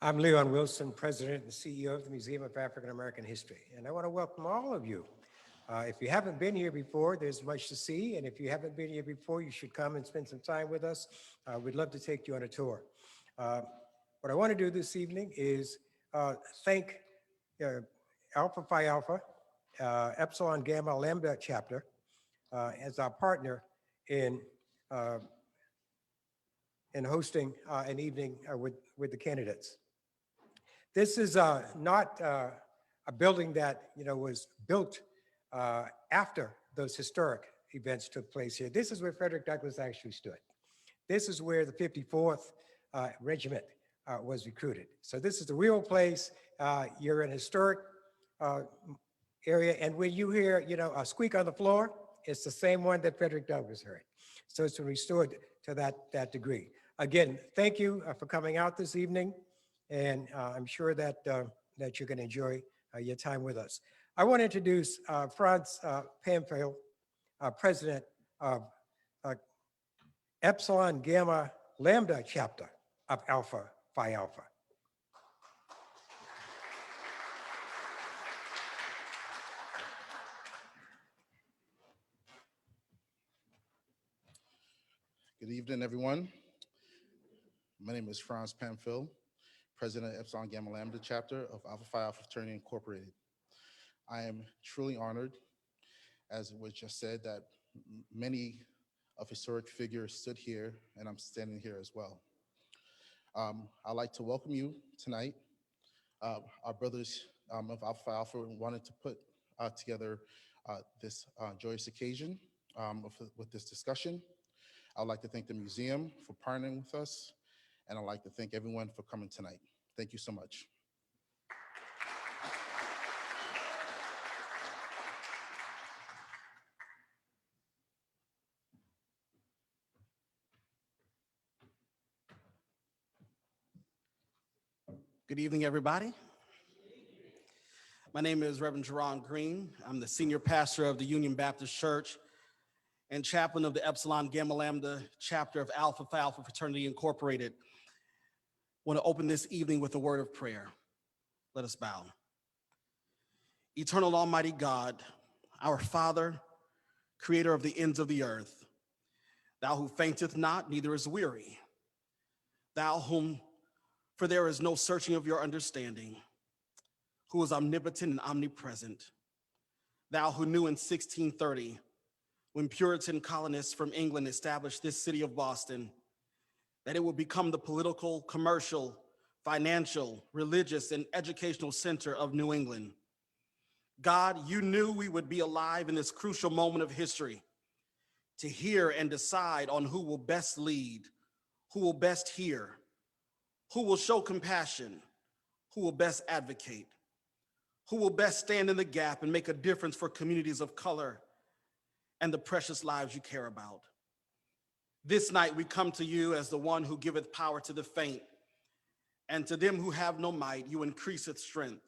I'm Leon Wilson, President and CEO of the Museum of African American History, and I want to welcome all of you. If you haven't been here before, there's much to see, and if you haven't been here before, you should come and spend some time with us. We'd love to take you on a tour. What I want to do this evening is thank Alpha Phi Alpha, Epsilon Gamma Lambda chapter as our partner in hosting an evening with the candidates. This is not a building that was built after those historic events took place here. This is where Frederick Douglass actually stood. This is where the 54th Regiment was recruited. So this is the real place. You're in a historic area, and when you hear a squeak on the floor, it's the same one that Frederick Douglass heard. So it's restored to that degree. Again, thank you for coming out this evening. And I'm sure that you're going to enjoy your time with us. I want to introduce Franz Pamphil, President of Epsilon Gamma Lambda chapter of Alpha Phi Alpha. Good evening, everyone. My name is Franz Pamphil, President of Epsilon Gamma Lambda chapter of Alpha Phi Alpha Fraternity Incorporated. I am truly honored, as was just said, that many of historic figures stood here, and I'm standing here as well. I'd like to welcome you tonight. Our brothers of Alpha Phi Alpha wanted to put together this joyous occasion with this discussion. I'd like to thank the museum for partnering with us, and I'd like to thank everyone for coming tonight. Thank you so much. Good evening, everybody. My name is Reverend Jerron Green. I'm the senior pastor of the Union Baptist Church and chaplain of the Epsilon Gamma Lambda chapter of Alpha Phi Alpha Fraternity Incorporated. I want to open this evening with a word of prayer. Let us bow. Eternal Almighty God, our Father, creator of the ends of the earth, thou who fainteth not, neither is weary, thou whom, for there is no searching of your understanding, who is omnipotent and omnipresent, thou who knew in 1630, when Puritan colonists from England established this city of Boston, that it would become the political, commercial, financial, religious, and educational center of New England. God, you knew we would be alive in this crucial moment of history to hear and decide on who will best lead, who will best hear, who will show compassion, who will best advocate, who will best stand in the gap and make a difference for communities of color and the precious lives you care about. This night we come to you as the one who giveth power to the faint, and to them who have no might, you increaseth strength.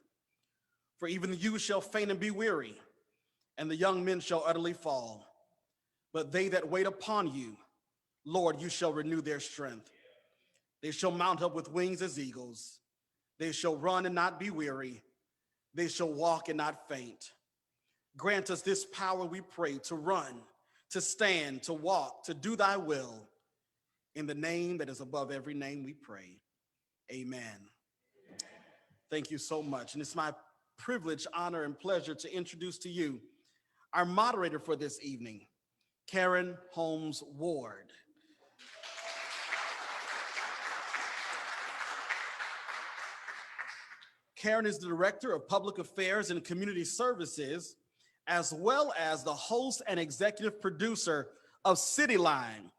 For even the youth shall faint and be weary, and the young men shall utterly fall. But they that wait upon you, Lord, you shall renew their strength. They shall mount up with wings as eagles. They shall run and not be weary. They shall walk and not faint. Grant us this power, we pray, to run, to stand, to walk, to do thy will. In the name that is above every name we pray. Amen. Thank you so much. And it's my privilege, honor, and pleasure to introduce to you our moderator for this evening, Karen Holmes Ward. Karen is the Director of Public Affairs and Community Services as well as the host and executive producer of Cityline,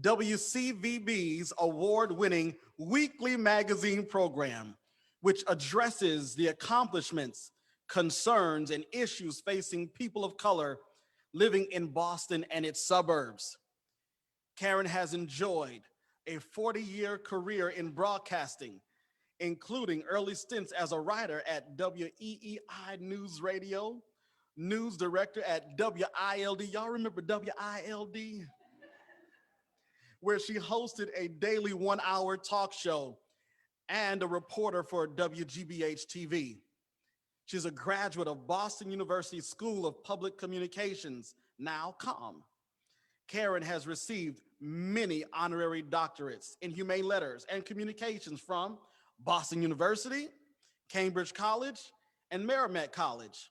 WCVB's award-winning weekly magazine program, which addresses the accomplishments, concerns, and issues facing people of color living in Boston and its suburbs. Karen has enjoyed a 40-year career in broadcasting, including early stints as a writer at WEEI News Radio, news director at WILD. Y'all remember WILD? Where she hosted a daily 1-hour talk show and a reporter for WGBH TV. She's a graduate of Boston University School of Public Communications, now COM. Karen has received many honorary doctorates in humane letters and communications from Boston University, Cambridge College, and Merrimack College.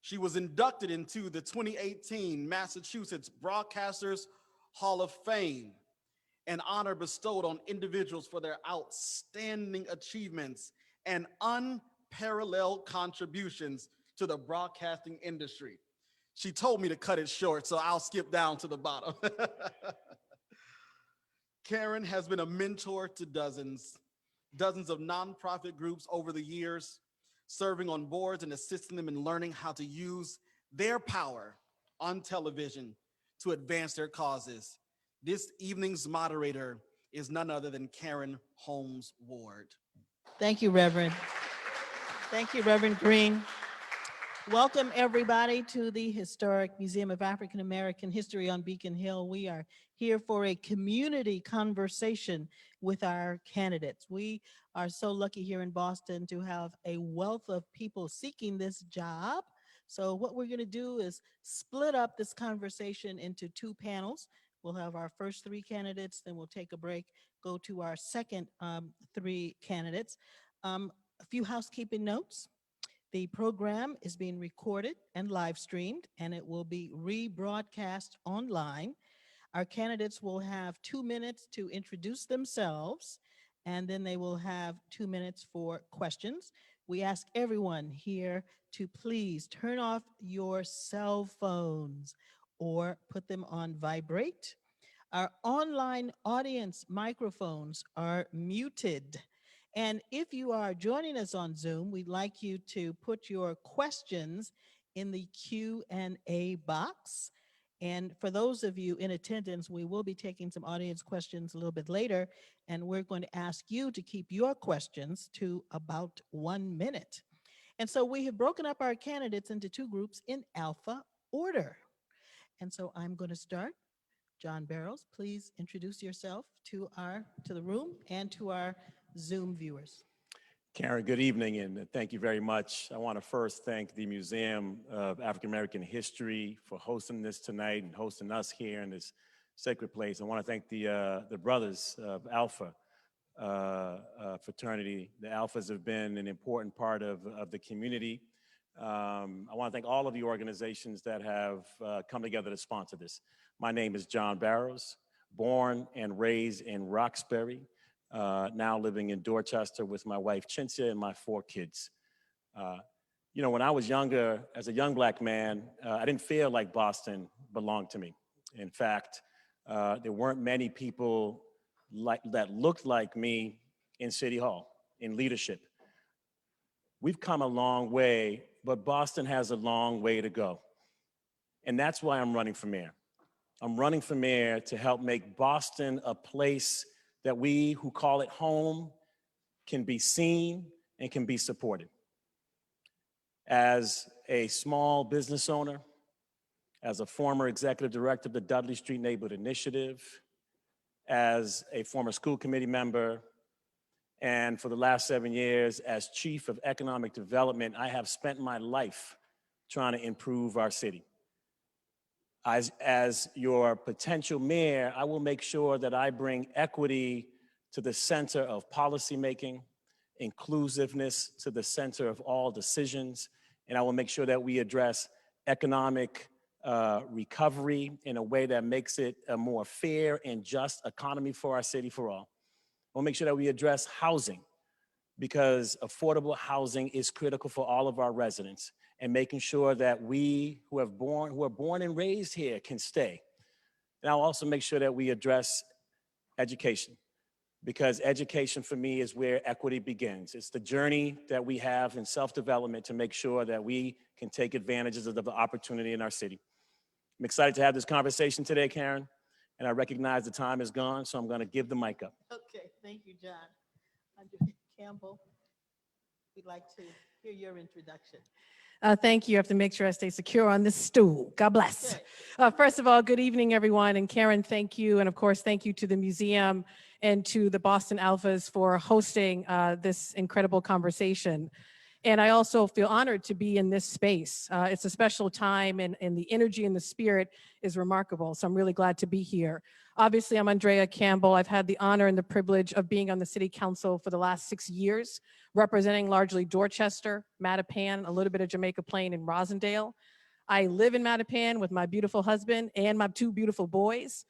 She was inducted into the 2018 Massachusetts Broadcasters Hall of Fame, an honor bestowed on individuals for their outstanding achievements and unparalleled contributions to the broadcasting industry. She told me to cut it short, so I'll skip down to the bottom. Karen has been a mentor to dozens of nonprofit groups over the years, serving on boards and assisting them in learning how to use their power on television to advance their causes. This evening's moderator is none other than Karen Holmes Ward. Thank you, Reverend. Thank you, Reverend Green. Welcome, everybody, to the Historic Museum of African American History on Beacon Hill. We are here for a community conversation with our candidates. We are so lucky here in Boston to have a wealth of people seeking this job. So what we're going to do is split up this conversation into two panels. We'll have our first three candidates, then we'll take a break, go to our second three candidates. A few housekeeping notes. The program is being recorded and live streamed, and it will be rebroadcast online. Our candidates will have 2 minutes to introduce themselves, and then they will have 2 minutes for questions. We ask everyone here to please turn off your cell phones or put them on vibrate. Our online audience microphones are muted. And if you are joining us on Zoom, we'd like you to put your questions in the Q&A box. And for those of you in attendance, we will be taking some audience questions a little bit later, and we're going to ask you to keep your questions to about 1 minute. And so we have broken up our candidates into two groups in alpha order. And so I'm going to start. John Barrows, please introduce yourself to the room and to our Zoom viewers. Karen, good evening, and thank you very much. I want to first thank the Museum of African American History for hosting this tonight and hosting us here in this sacred place. I want to thank the brothers of Alpha Fraternity. The Alphas have been an important part of the community. I want to thank all of the organizations that have come together to sponsor this. My name is John Barrows, born and raised in Roxbury. Now living in Dorchester with my wife, Chintzia, and my 4 kids. You know, when I was younger, as a young Black man, I didn't feel like Boston belonged to me. In fact, there weren't many people that looked like me in City Hall, in leadership. We've come a long way, but Boston has a long way to go. And that's why I'm running for mayor. I'm running for mayor to help make Boston a place that we who call it home can be seen and can be supported. As a small business owner, as a former executive director of the Dudley Street Neighborhood Initiative, as a former school committee member, and for the last 7 years as chief of economic development, I have spent my life trying to improve our city. As your potential mayor, I will make sure that I bring equity to the center of policymaking, inclusiveness to the center of all decisions, and I will make sure that we address economic recovery in a way that makes it a more fair and just economy for our city for all. We'll make sure that we address housing, because affordable housing is critical for all of our residents, and making sure that we who are born and raised here can stay. And I'll also make sure that we address education, because education for me is where equity begins. It's the journey that we have in self-development to make sure that we can take advantages of the opportunity in our city. I'm excited to have this conversation today, Karen, and I recognize the time is gone, so I'm going to give the mic up. Okay, thank you, John. Andrea Campbell, we'd like to hear your introduction. Thank you. I have to make sure I stay secure on this stool. God bless. Okay. First of all, good evening, everyone. And Karen, thank you. And of course, thank you to the museum and to the Boston Alphas for hosting this incredible conversation. And I also feel honored to be in this space. It's a special time, and the energy and the spirit is remarkable. So I'm really glad to be here. Obviously, I'm Andrea Campbell. I've had the honor and the privilege of being on the City Council for the last 6 years, representing largely Dorchester, Mattapan, a little bit of Jamaica Plain, and Rosendale. I live in Mattapan with my beautiful husband and my 2 beautiful boys.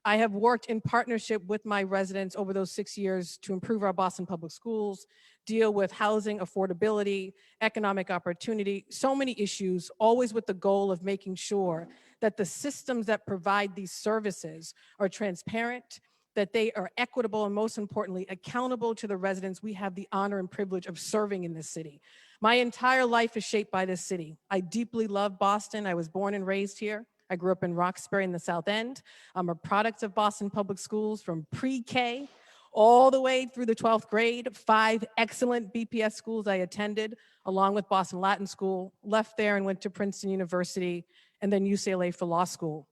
I have worked in partnership with my residents over those 6 years to improve our Boston public schools, deal with housing affordability, economic opportunity, so many issues, always with the goal of making sure that the systems that provide these services are transparent, that they are equitable, and most importantly, accountable to the residents we have the honor and privilege of serving in this city. My entire life is shaped by this city. I deeply love Boston. I was born and raised here. I grew up in Roxbury in the South End. I'm a product of Boston Public Schools from pre-K all the way through the 12th grade. 5 excellent BPS schools I attended, along with Boston Latin School, left there and went to Princeton University, and then UCLA for law school.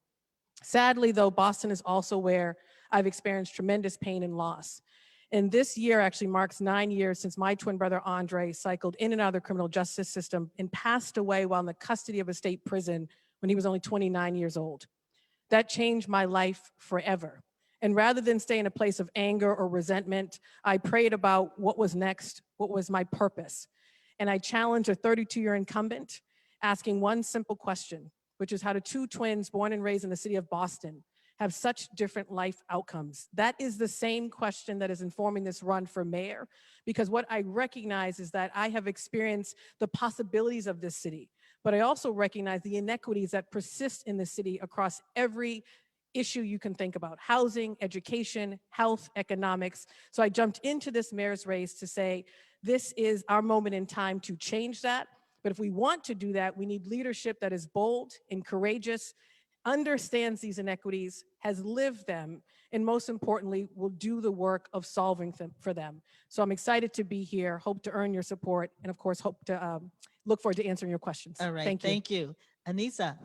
Sadly, though, Boston is also where I've experienced tremendous pain and loss. And this year actually marks 9 years since my twin brother, Andre, cycled in and out of the criminal justice system and passed away while in the custody of a state prison when he was only 29 years old. That changed my life forever. And rather than stay in a place of anger or resentment, I prayed about what was next, what was my purpose. And I challenged a 32-year incumbent, asking one simple question, which is how do 2 twins born and raised in the city of Boston have such different life outcomes? That is the same question that is informing this run for mayor, because what I recognize is that I have experienced the possibilities of this city, but I also recognize the inequities that persist in the city across every issue you can think about: housing, education, health, economics. So I jumped into this mayor's race to say, this is our moment in time to change that. But if we want to do that, we need leadership that is bold and courageous, understands these inequities, has lived them, and most importantly, will do the work of solving them for them. So I'm excited to be here, hope to earn your support, and of course, hope to look forward to answering your questions. All right, Thank you. Anissa.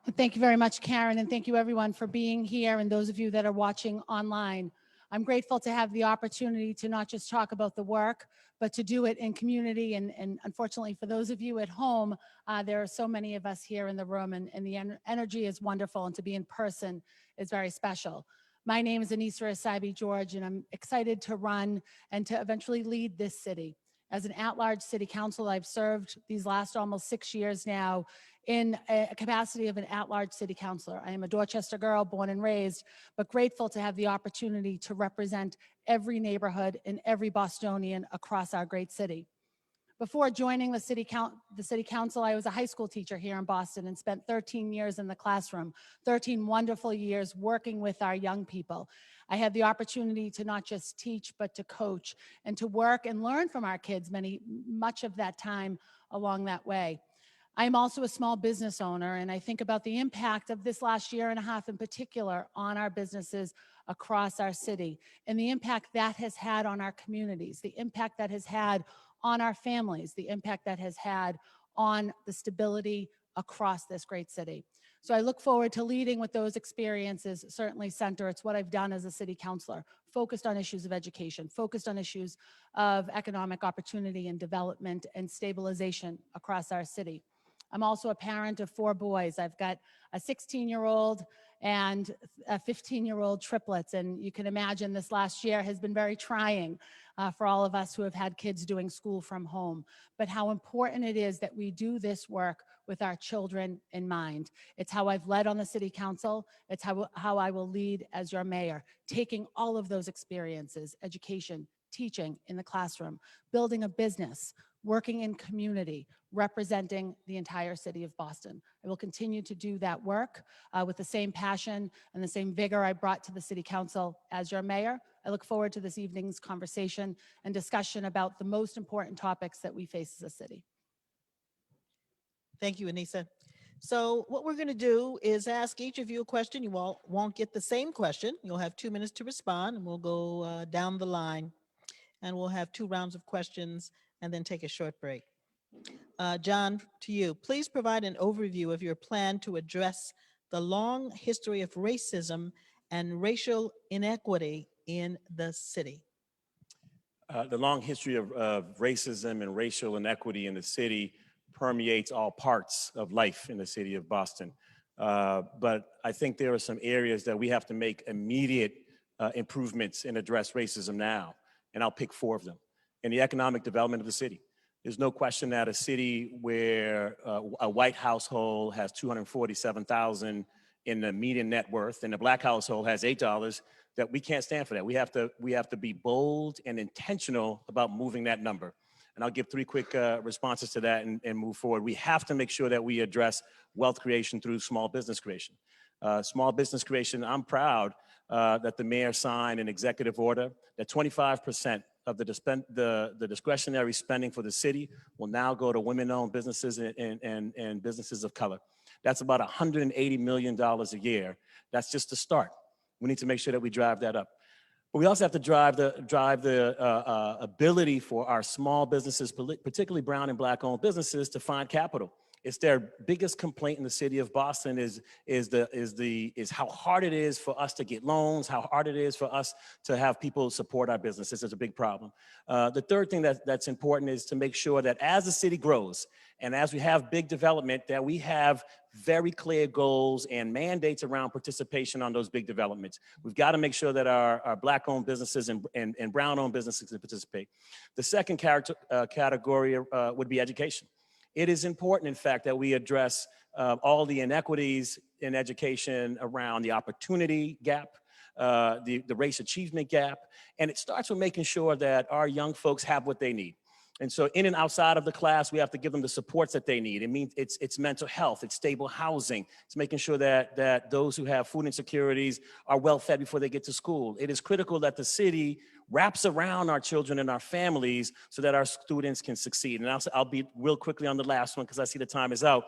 Well, thank you very much, Karen, and thank you everyone for being here, and those of you that are watching online. I'm grateful to have the opportunity to not just talk about the work, but to do it in community. And unfortunately, for those of you at home, there are so many of us here in the room, and the energy is wonderful, and to be in person is very special. My name is Anissa Asaibi George, and I'm excited to run and to eventually lead this city. As an at-large city council, I've served these last almost 6 years now in a capacity of an at-large city councilor. I am a Dorchester girl, born and raised, but grateful to have the opportunity to represent every neighborhood and every Bostonian across our great city. Before joining the city council, I was a high school teacher here in Boston and spent 13 years in the classroom, 13 wonderful years working with our young people. I had the opportunity to not just teach, but to coach and to work and learn from our kids much of that time along that way. I am also a small business owner, and I think about the impact of this last year and a half in particular on our businesses across our city, and the impact that has had on our communities, the impact that has had on our families, the impact that has had on the stability across this great city. So I look forward to leading with those experiences, certainly center. It's what I've done as a city councilor, focused on issues of education, focused on issues of economic opportunity and development and stabilization across our city. I'm also a parent of 4 boys. I've got a 16-year-old and a 15-year-old triplets. And you can imagine this last year has been very trying for all of us who have had kids doing school from home. But how important it is that we do this work with our children in mind. It's how I've led on the city council. It's how I will lead as your mayor, taking all of those experiences, education, teaching in the classroom, building a business, working in community, representing the entire city of Boston. I will continue to do that work with the same passion and the same vigor I brought to the City Council as your mayor. I look forward to this evening's conversation and discussion about the most important topics that we face as a city. Thank you, Anissa. So what we're going to do is ask each of you a question. You all won't get the same question. You'll have 2 minutes to respond, and we'll go down the line, and we'll have 2 rounds of questions and then take a short break. John, to you, please provide an overview of your plan to address the long history of racism and racial inequity in the city. The long history of racism and racial inequity in the city permeates all parts of life in the city of Boston. But I think there are some areas that we have to make immediate improvements and address racism now. And I'll pick 4 of them. In the economic development of the city, there's no question that a city where a white household has $247,000 in the median net worth and a black household has $8, that we can't stand for that. We have to be bold and intentional about moving that number. And I'll give 3 quick responses to that and move forward. We have to make sure that we address wealth creation through small business creation. Small business creation, I'm proud that the mayor signed an executive order that 25% of the discretionary spending for the city will now go to women-owned businesses and businesses of color. That's about $180 million a year. That's just the start. We need to make sure that we drive that up. But we also have to drive the ability for our small businesses, particularly brown and black-owned businesses, to find capital. It's their biggest complaint in the city of Boston is how hard it is for us to get loans, how hard it is for us to have people support our businesses. It's a big problem. The third thing that's important is to make sure that as the city grows and as we have big development, that we have very clear goals and mandates around participation on those big developments. We've got to make sure that our black-owned businesses and brown-owned businesses can participate. The second category would be education. It is important, in fact, that we address all the inequities in education around the opportunity gap, the race achievement gap, and it starts with making sure that our young folks have what they need. And so in and outside of the class, we have to give them the supports that they need. It means it's mental health, it's stable housing, it's making sure that those who have food insecurities are well fed before they get to school. It is critical that the city wraps around our children and our families so that our students can succeed. And I'll be real quickly on the last one because I see the time is out.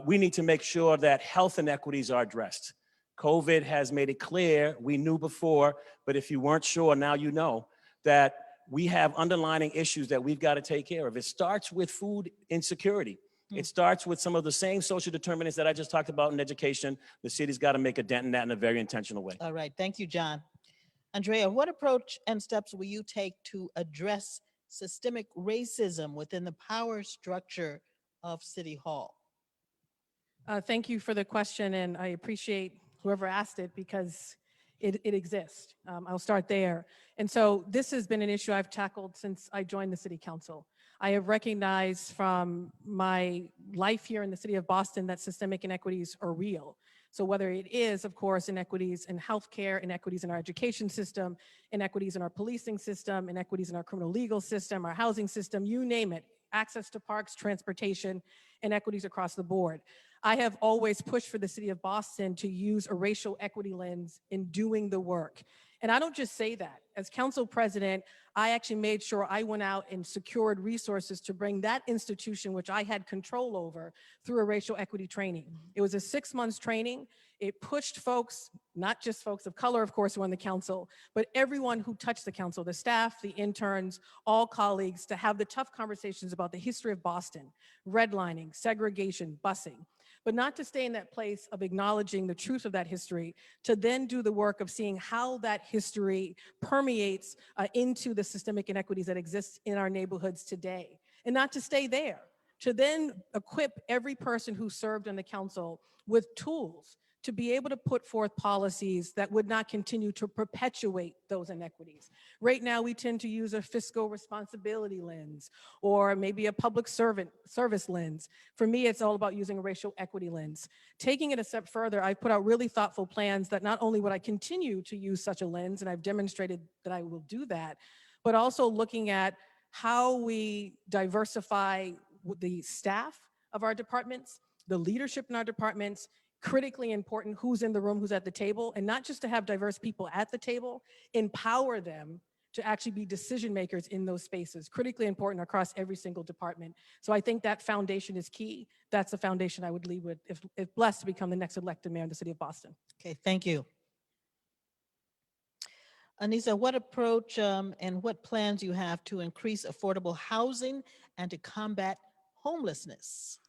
We need to make sure that health inequities are addressed. COVID has made it clear, we knew before, but if you weren't sure, now you know, that we have underlying issues that we've got to take care of. It starts with food insecurity. It starts with some of the same social determinants that I just talked about in education. The city's got to make a dent in that in a very intentional way. All right, thank you, John. Andrea, what approach and steps will you take to address systemic racism within the power structure of City Hall? Thank you for the question, and I appreciate whoever asked it because it exists. I'll start there. And so this has been an issue I've tackled since I joined the City Council. I have recognized from my life here in the city of Boston that systemic inequities are real. So whether it is, of course, inequities in healthcare, inequities in our education system, inequities in our policing system, inequities in our criminal legal system, our housing system, you name it, access to parks, transportation, inequities across the board. I have always pushed for the city of Boston to use a racial equity lens in doing the work. And I don't just say that. As council president, I actually made sure I went out and secured resources to bring that institution, which I had control over, through a racial equity training. It was a 6-month training. It pushed folks, not just folks of color, of course, who are on the council, but everyone who touched the council, the staff, the interns, all colleagues, to have the tough conversations about the history of Boston, redlining, segregation, busing. But not to stay in that place of acknowledging the truth of that history, to then do the work of seeing how that history permeates into the systemic inequities that exist in our neighborhoods today. And not to stay there, to then equip every person who served on the council with tools to be able to put forth policies that would not continue to perpetuate those inequities. Right now, we tend to use a fiscal responsibility lens or maybe a public service lens. For me, it's all about using a racial equity lens. Taking it a step further, I've put out really thoughtful plans that not only would I continue to use such a lens, and I've demonstrated that I will do that, but also looking at how we diversify the staff of our departments, the leadership in our departments, critically important who's in the room, who's at the table, and not just to have diverse people at the table, empower them to actually be decision makers in those spaces, critically important across every single department. So I think that foundation is key. That's the foundation I would lead with if blessed to become the next elected mayor in the city of Boston. Okay, thank you. Anissa, what approach and what plans you have to increase affordable housing and to combat homelessness?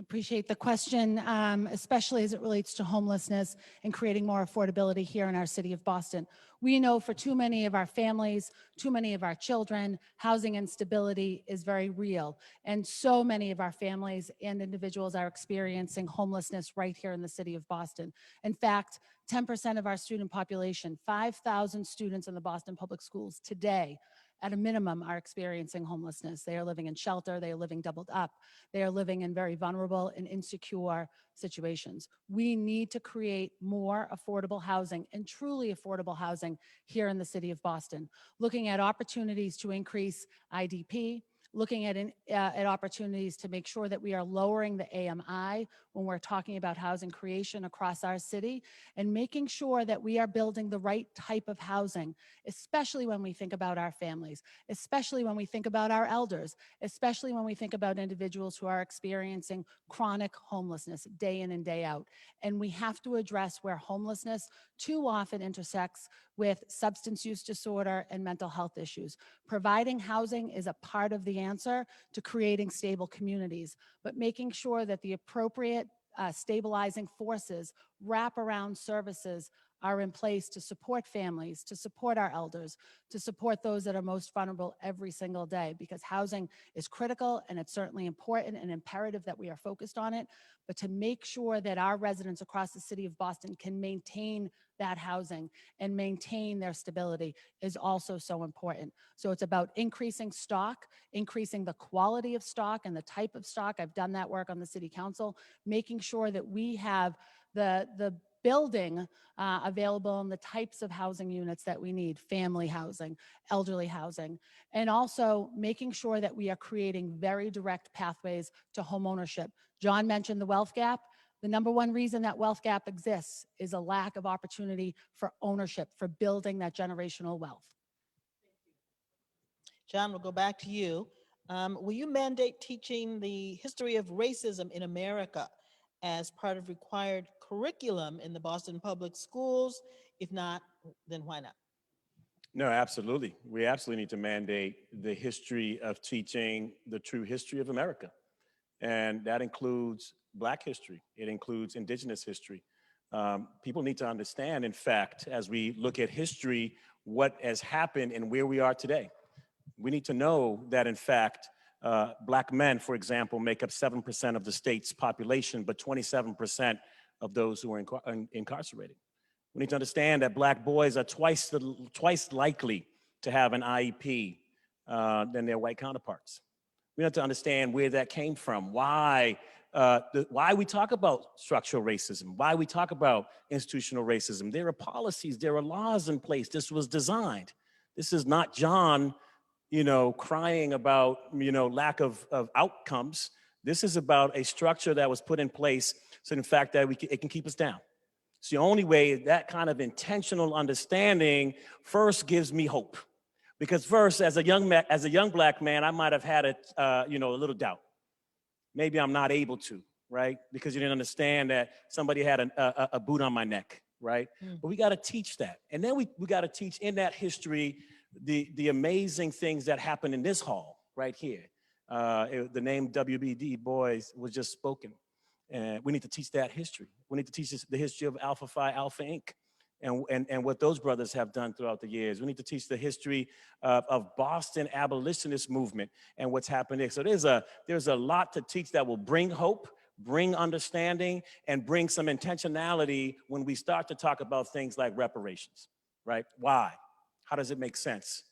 Appreciate the question, especially as it relates to homelessness and creating more affordability here in our city of Boston. We know for too many of our families, too many of our children, housing instability is very real. And so many of our families and individuals are experiencing homelessness right here in the city of Boston. In fact, 10% of our student population, 5,000 students in the Boston Public Schools today, at a minimum, are experiencing homelessness. They are living in shelter, they are living doubled up, they are living in very vulnerable and insecure situations. We need to create more affordable housing and truly affordable housing here in the city of Boston, looking at opportunities to increase IDP, looking at opportunities to make sure that we are lowering the AMI when we're talking about housing creation across our city, and making sure that we are building the right type of housing, especially when we think about our families, especially when we think about our elders, especially when we think about individuals who are experiencing chronic homelessness day in and day out. And we have to address where homelessness too often intersects with substance use disorder and mental health issues. Providing housing is a part of the answer to creating stable communities, but making sure that the appropriate stabilizing forces, wraparound services are in place to support families, to support our elders, to support those that are most vulnerable every single day, because housing is critical and it's certainly important and imperative that we are focused on it, but to make sure that our residents across the city of Boston can maintain that housing and maintain their stability is also so important. So it's about increasing stock, increasing the quality of stock and the type of stock. I've done that work on the city council, making sure that we have the building available and the types of housing units that we need, family housing, elderly housing, and also making sure that we are creating very direct pathways to homeownership. John mentioned the wealth gap. The number one reason that wealth gap exists is a lack of opportunity for ownership, for building that generational wealth. John, we'll go back to you. Will you mandate teaching the history of racism in America as part of required curriculum in the Boston Public Schools? If not, then why not? No, absolutely. We absolutely need to mandate the history of teaching the true history of America. And that includes Black history. It includes Indigenous history. People need to understand, in fact, as we look at history, what has happened and where we are today. We need to know that, in fact, Black men, for example, make up 7% of the state's population, but 27% of those who are incarcerated. We need to understand that Black boys are twice likely to have an IEP than their white counterparts. We have to understand where that came from, why we talk about structural racism, why we talk about institutional racism. There are policies, there are laws in place. This was designed. This is not John, crying about, lack of outcomes. This is about a structure that was put in place so, in fact, that it can keep us down. It's the only way that kind of intentional understanding first gives me hope. Because first, as a young Black man, I might have had a little doubt. Maybe I'm not able to, right? Because you didn't understand that somebody had a boot on my neck, right? But we got to teach that. And then we got to teach in that history the amazing things that happened in this hall right here. The name W.B.D. Boys was just spoken. And we need to teach that history. We need to teach the history of Alpha Phi Alpha Inc. And what those brothers have done throughout the years. We need to teach the history of Boston abolitionist movement and what's happened there. So there's a lot to teach that will bring hope, bring understanding, and bring some intentionality when we start to talk about things like reparations, right? Why? How does it make sense?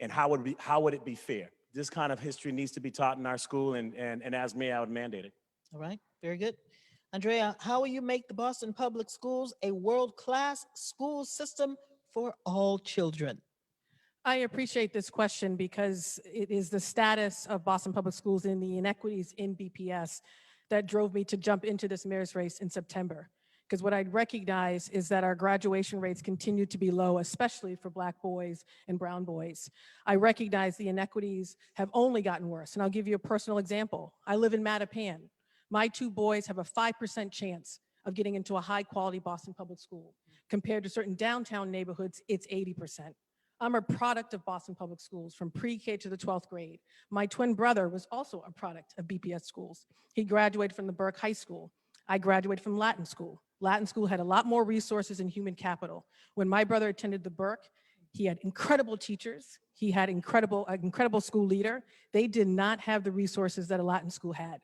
And how would it be fair? This kind of history needs to be taught in our school, and as mayor, I would mandate it. All right, very good. Andrea, how will you make the Boston Public Schools a world-class school system for all children? I appreciate this question because it is the status of Boston Public Schools and the inequities in BPS that drove me to jump into this mayor's race in September. Because what I recognize is that our graduation rates continue to be low, especially for Black boys and brown boys. I recognize the inequities have only gotten worse. And I'll give you a personal example. I live in Mattapan. My 2 boys have a 5% chance of getting into a high quality Boston Public School. Compared to certain downtown neighborhoods, it's 80%. I'm a product of Boston Public Schools from pre-K to the 12th grade. My twin brother was also a product of BPS schools. He graduated from the Burke High School. I graduated from Latin School. Latin School had a lot more resources and human capital. When my brother attended the Burke, he had incredible teachers. He had an incredible school leader. They did not have the resources that a Latin school had.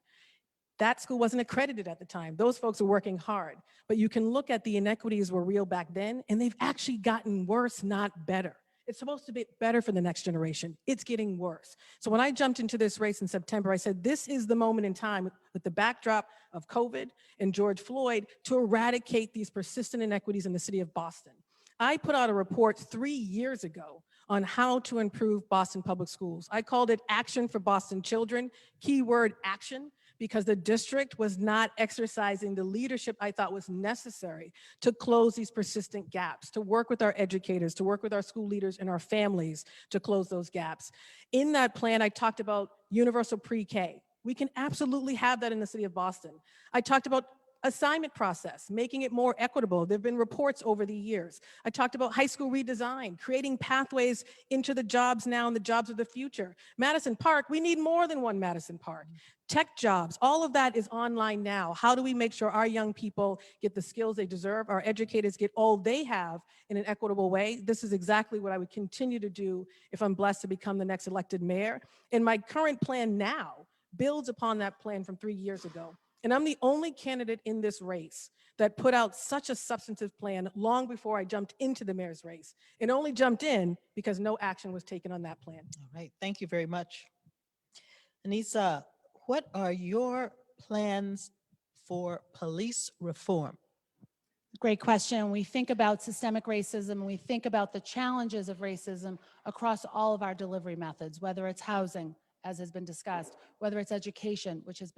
That school wasn't accredited at the time. Those folks are working hard. But you can look at the inequities were real back then, and they've actually gotten worse, not better. It's supposed to be better for the next generation. It's getting worse. So when I jumped into this race in September, I said, this is the moment in time with the backdrop of COVID and George Floyd to eradicate these persistent inequities in the city of Boston. I put out a report 3 years ago on how to improve Boston Public Schools. I called it Action for Boston Children, keyword action, because the district was not exercising the leadership I thought was necessary to close these persistent gaps, to work with our educators, to work with our school leaders and our families to close those gaps. In that plan, I talked about universal pre-K. We can absolutely have that in the city of Boston. I talked about assignment process, making it more equitable. There have been reports over the years. I talked about high school redesign, creating pathways into the jobs now and the jobs of the future. Madison Park, we need more than one Madison Park. Tech jobs, all of that is online now. How do we make sure our young people get the skills they deserve, our educators get all they have in an equitable way? This is exactly what I would continue to do if I'm blessed to become the next elected mayor. And my current plan now builds upon that plan from 3 years ago. And I'm the only candidate in this race that put out such a substantive plan long before I jumped into the mayor's race, and only jumped in because no action was taken on that plan. All right, thank you very much. Anissa, what are your plans for police reform? Great question. We think about systemic racism, we think about the challenges of racism across all of our delivery methods, whether it's housing, as has been discussed, whether it's education, which has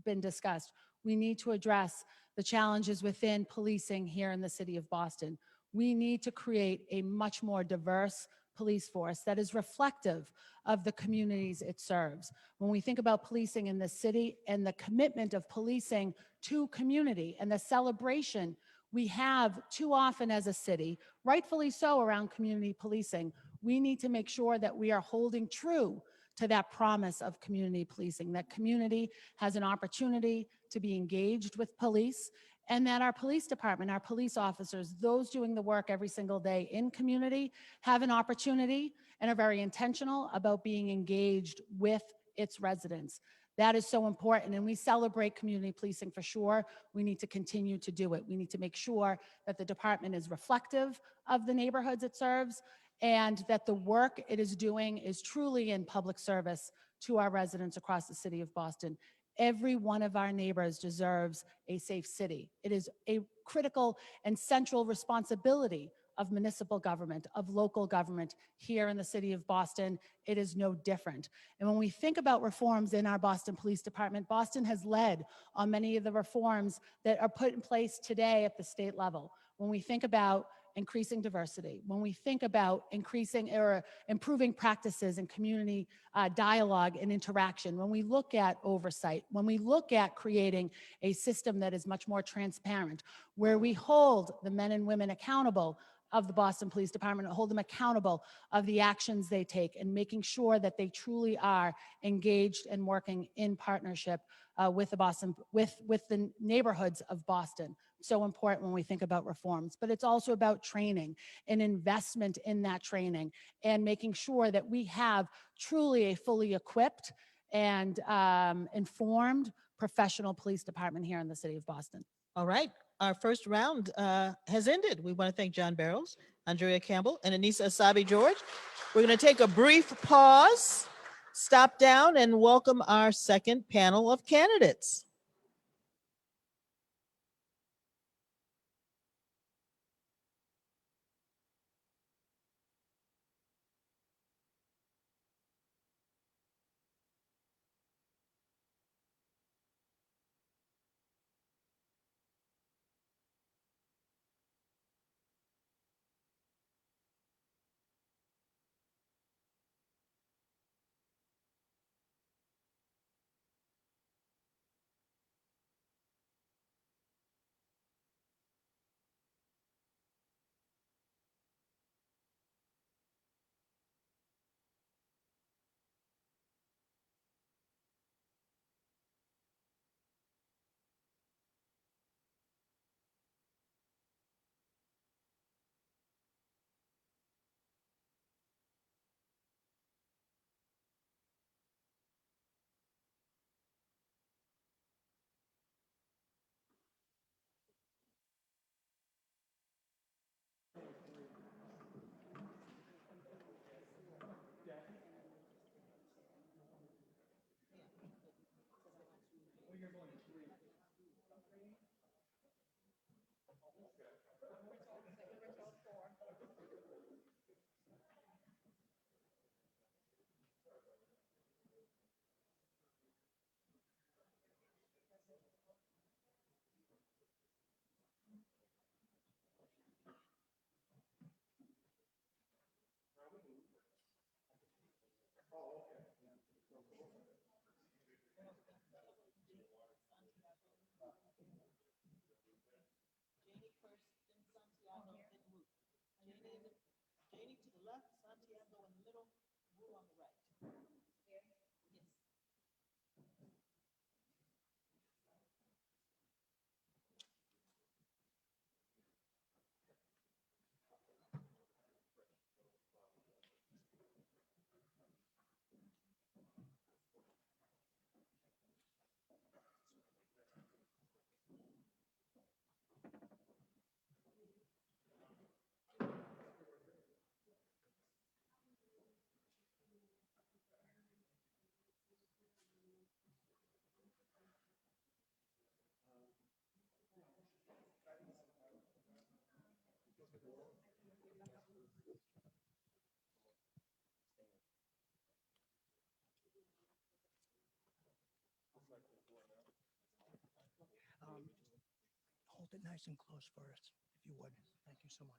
been discussed. We need to address the challenges within policing here in the city of Boston. We need to create a much more diverse police force that is reflective of the communities it serves. When we think about policing in the city and the commitment of policing to community and the celebration we have too often as a city, rightfully so, around community policing, we need to make sure that we are holding true to that promise of community policing, that community has an opportunity to be engaged with police, and that our police department, our police officers, those doing the work every single day in community, have an opportunity and are very intentional about being engaged with its residents. That is so important, and we celebrate community policing for sure. We need to continue to do it. We need to make sure that the department is reflective of the neighborhoods it serves, and that the work it is doing is truly in public service to our residents across the city of Boston. Every one of our neighbors deserves a safe city. It is a critical and central responsibility of municipal government, of local government here in the city of Boston. It is no different. And when we think about reforms in our Boston Police Department, Boston has led on many of the reforms that are put in place today at the state level. When we think about increasing diversity, when we think about increasing or improving practices in community dialogue and interaction, when we look at oversight, when we look at creating a system that is much more transparent, where we hold the men and women accountable of the Boston Police Department, hold them accountable of the actions they take, and making sure that they truly are engaged and working in partnership with the neighborhoods of Boston. So important when we think about reforms, but it's also about training and investment in that training and making sure that we have truly a fully equipped and informed professional police department here in the city of Boston. All right, our first round has ended. We want to thank John Barrows, Andrea Campbell, and Anissa Asabi-George. We're going to take a brief pause, stop down, and welcome our second panel of candidates. Hold it nice and close for us, if you would. Thank you so much.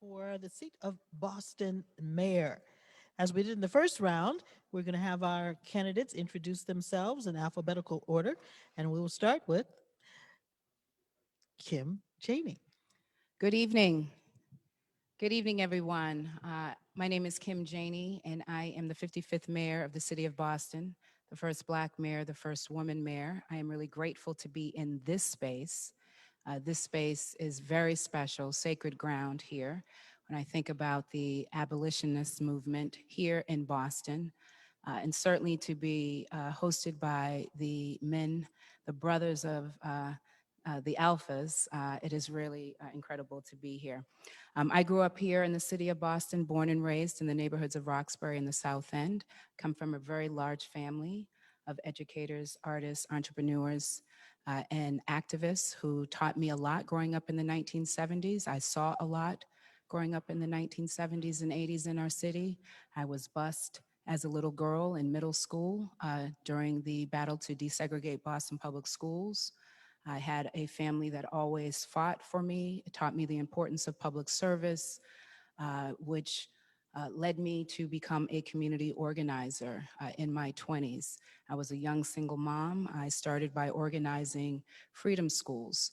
For the seat of Boston Mayor. As we did in the first round, we're going to have our candidates introduce themselves in alphabetical order, and we will start with Kim Janey. Good evening. Good evening, everyone. My name is Kim Janey, and I am the 55th mayor of the city of Boston, the first Black mayor, the first woman mayor. I am really grateful to be in this space. This space is very special, sacred ground here. When I think about the abolitionist movement here in Boston, and certainly to be hosted by the men, the brothers of the Alphas, it is really incredible to be here. I grew up here in the city of Boston, born and raised in the neighborhoods of Roxbury and the South End, come from a very large family of educators, artists, entrepreneurs, and activists who taught me a lot growing up in the 1970s. I saw a lot growing up in the 1970s and 80s in our city. I was bused as a little girl in middle school during the battle to desegregate Boston public schools. I had a family that always fought for me. It taught me the importance of public service, which led me to become a community organizer in my 20s. I was a young single mom. I started by organizing freedom schools.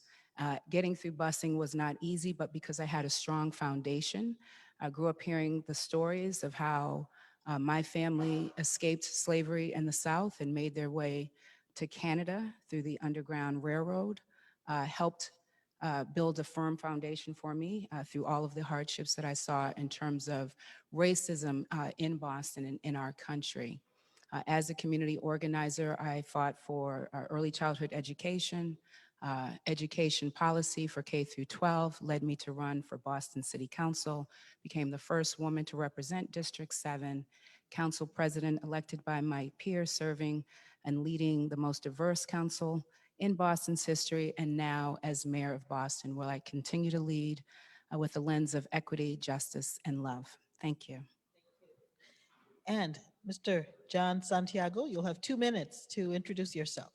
Getting through busing was not easy, but because I had a strong foundation, I grew up hearing the stories of how my family escaped slavery in the South and made their way to Canada through the Underground Railroad, helped build a firm foundation for me through all of the hardships that I saw in terms of racism in Boston and in our country. As a community organizer, I fought for early childhood education, education policy for K through 12, led me to run for Boston City Council, became the first woman to represent District 7, council president elected by my peers, serving and leading the most diverse council in Boston's history, and now as mayor of Boston, where I continue to lead with a lens of equity, justice, and love. Thank you. And Mr. John Santiago, you'll have 2 minutes to introduce yourself.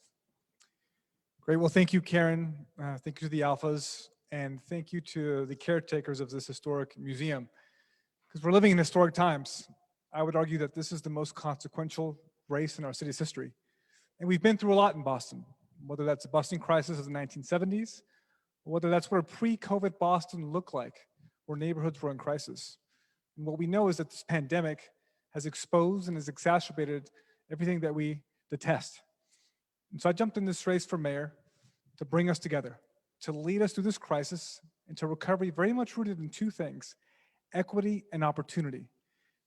Great. Well, thank you, Karen. Thank you to the Alphas, and thank you to the caretakers of this historic museum. Because we're living in historic times. I would argue that this is the most consequential race in our city's history. And we've been through a lot in Boston, whether that's the busing crisis of the 1970s, or whether that's what a pre-COVID Boston looked like, where neighborhoods were in crisis. And what we know is that this pandemic has exposed and has exacerbated everything that we detest. And so I jumped in this race for mayor to bring us together, to lead us through this crisis into recovery very much rooted in 2 things, equity and opportunity.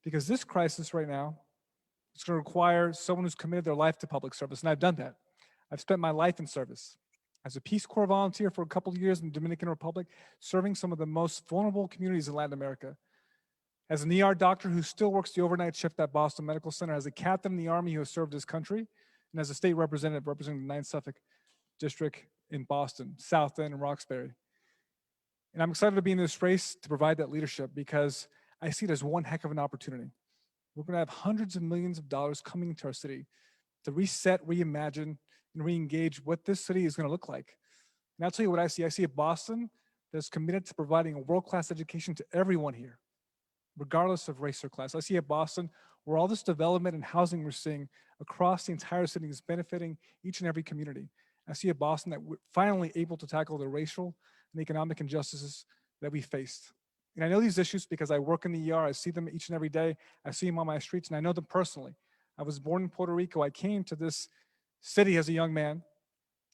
Because this crisis right now is going to require someone who's committed their life to public service, and I've done that. I've spent my life in service. As a Peace Corps volunteer for a couple of years in the Dominican Republic, serving some of the most vulnerable communities in Latin America. As an ER doctor who still works the overnight shift at Boston Medical Center, as a captain in the Army who has served his country, and as a state representative representing the 9th Suffolk District in Boston, South End, and Roxbury. And I'm excited to be in this race to provide that leadership because I see it as one heck of an opportunity. We're going to have hundreds of millions of dollars coming into our city to reset, reimagine, and re-engage what this city is going to look like. And I'll tell you what I see. I see a Boston that's committed to providing a world-class education to everyone here, regardless of race or class. I see a Boston where all this development and housing we're seeing across the entire city is benefiting each and every community. I see a Boston that we're finally able to tackle the racial and economic injustices that we faced. And I know these issues because I work in the ER, I see them each and every day, I see them on my streets, and I know them personally. I was born in Puerto Rico. I came to this city as a young man,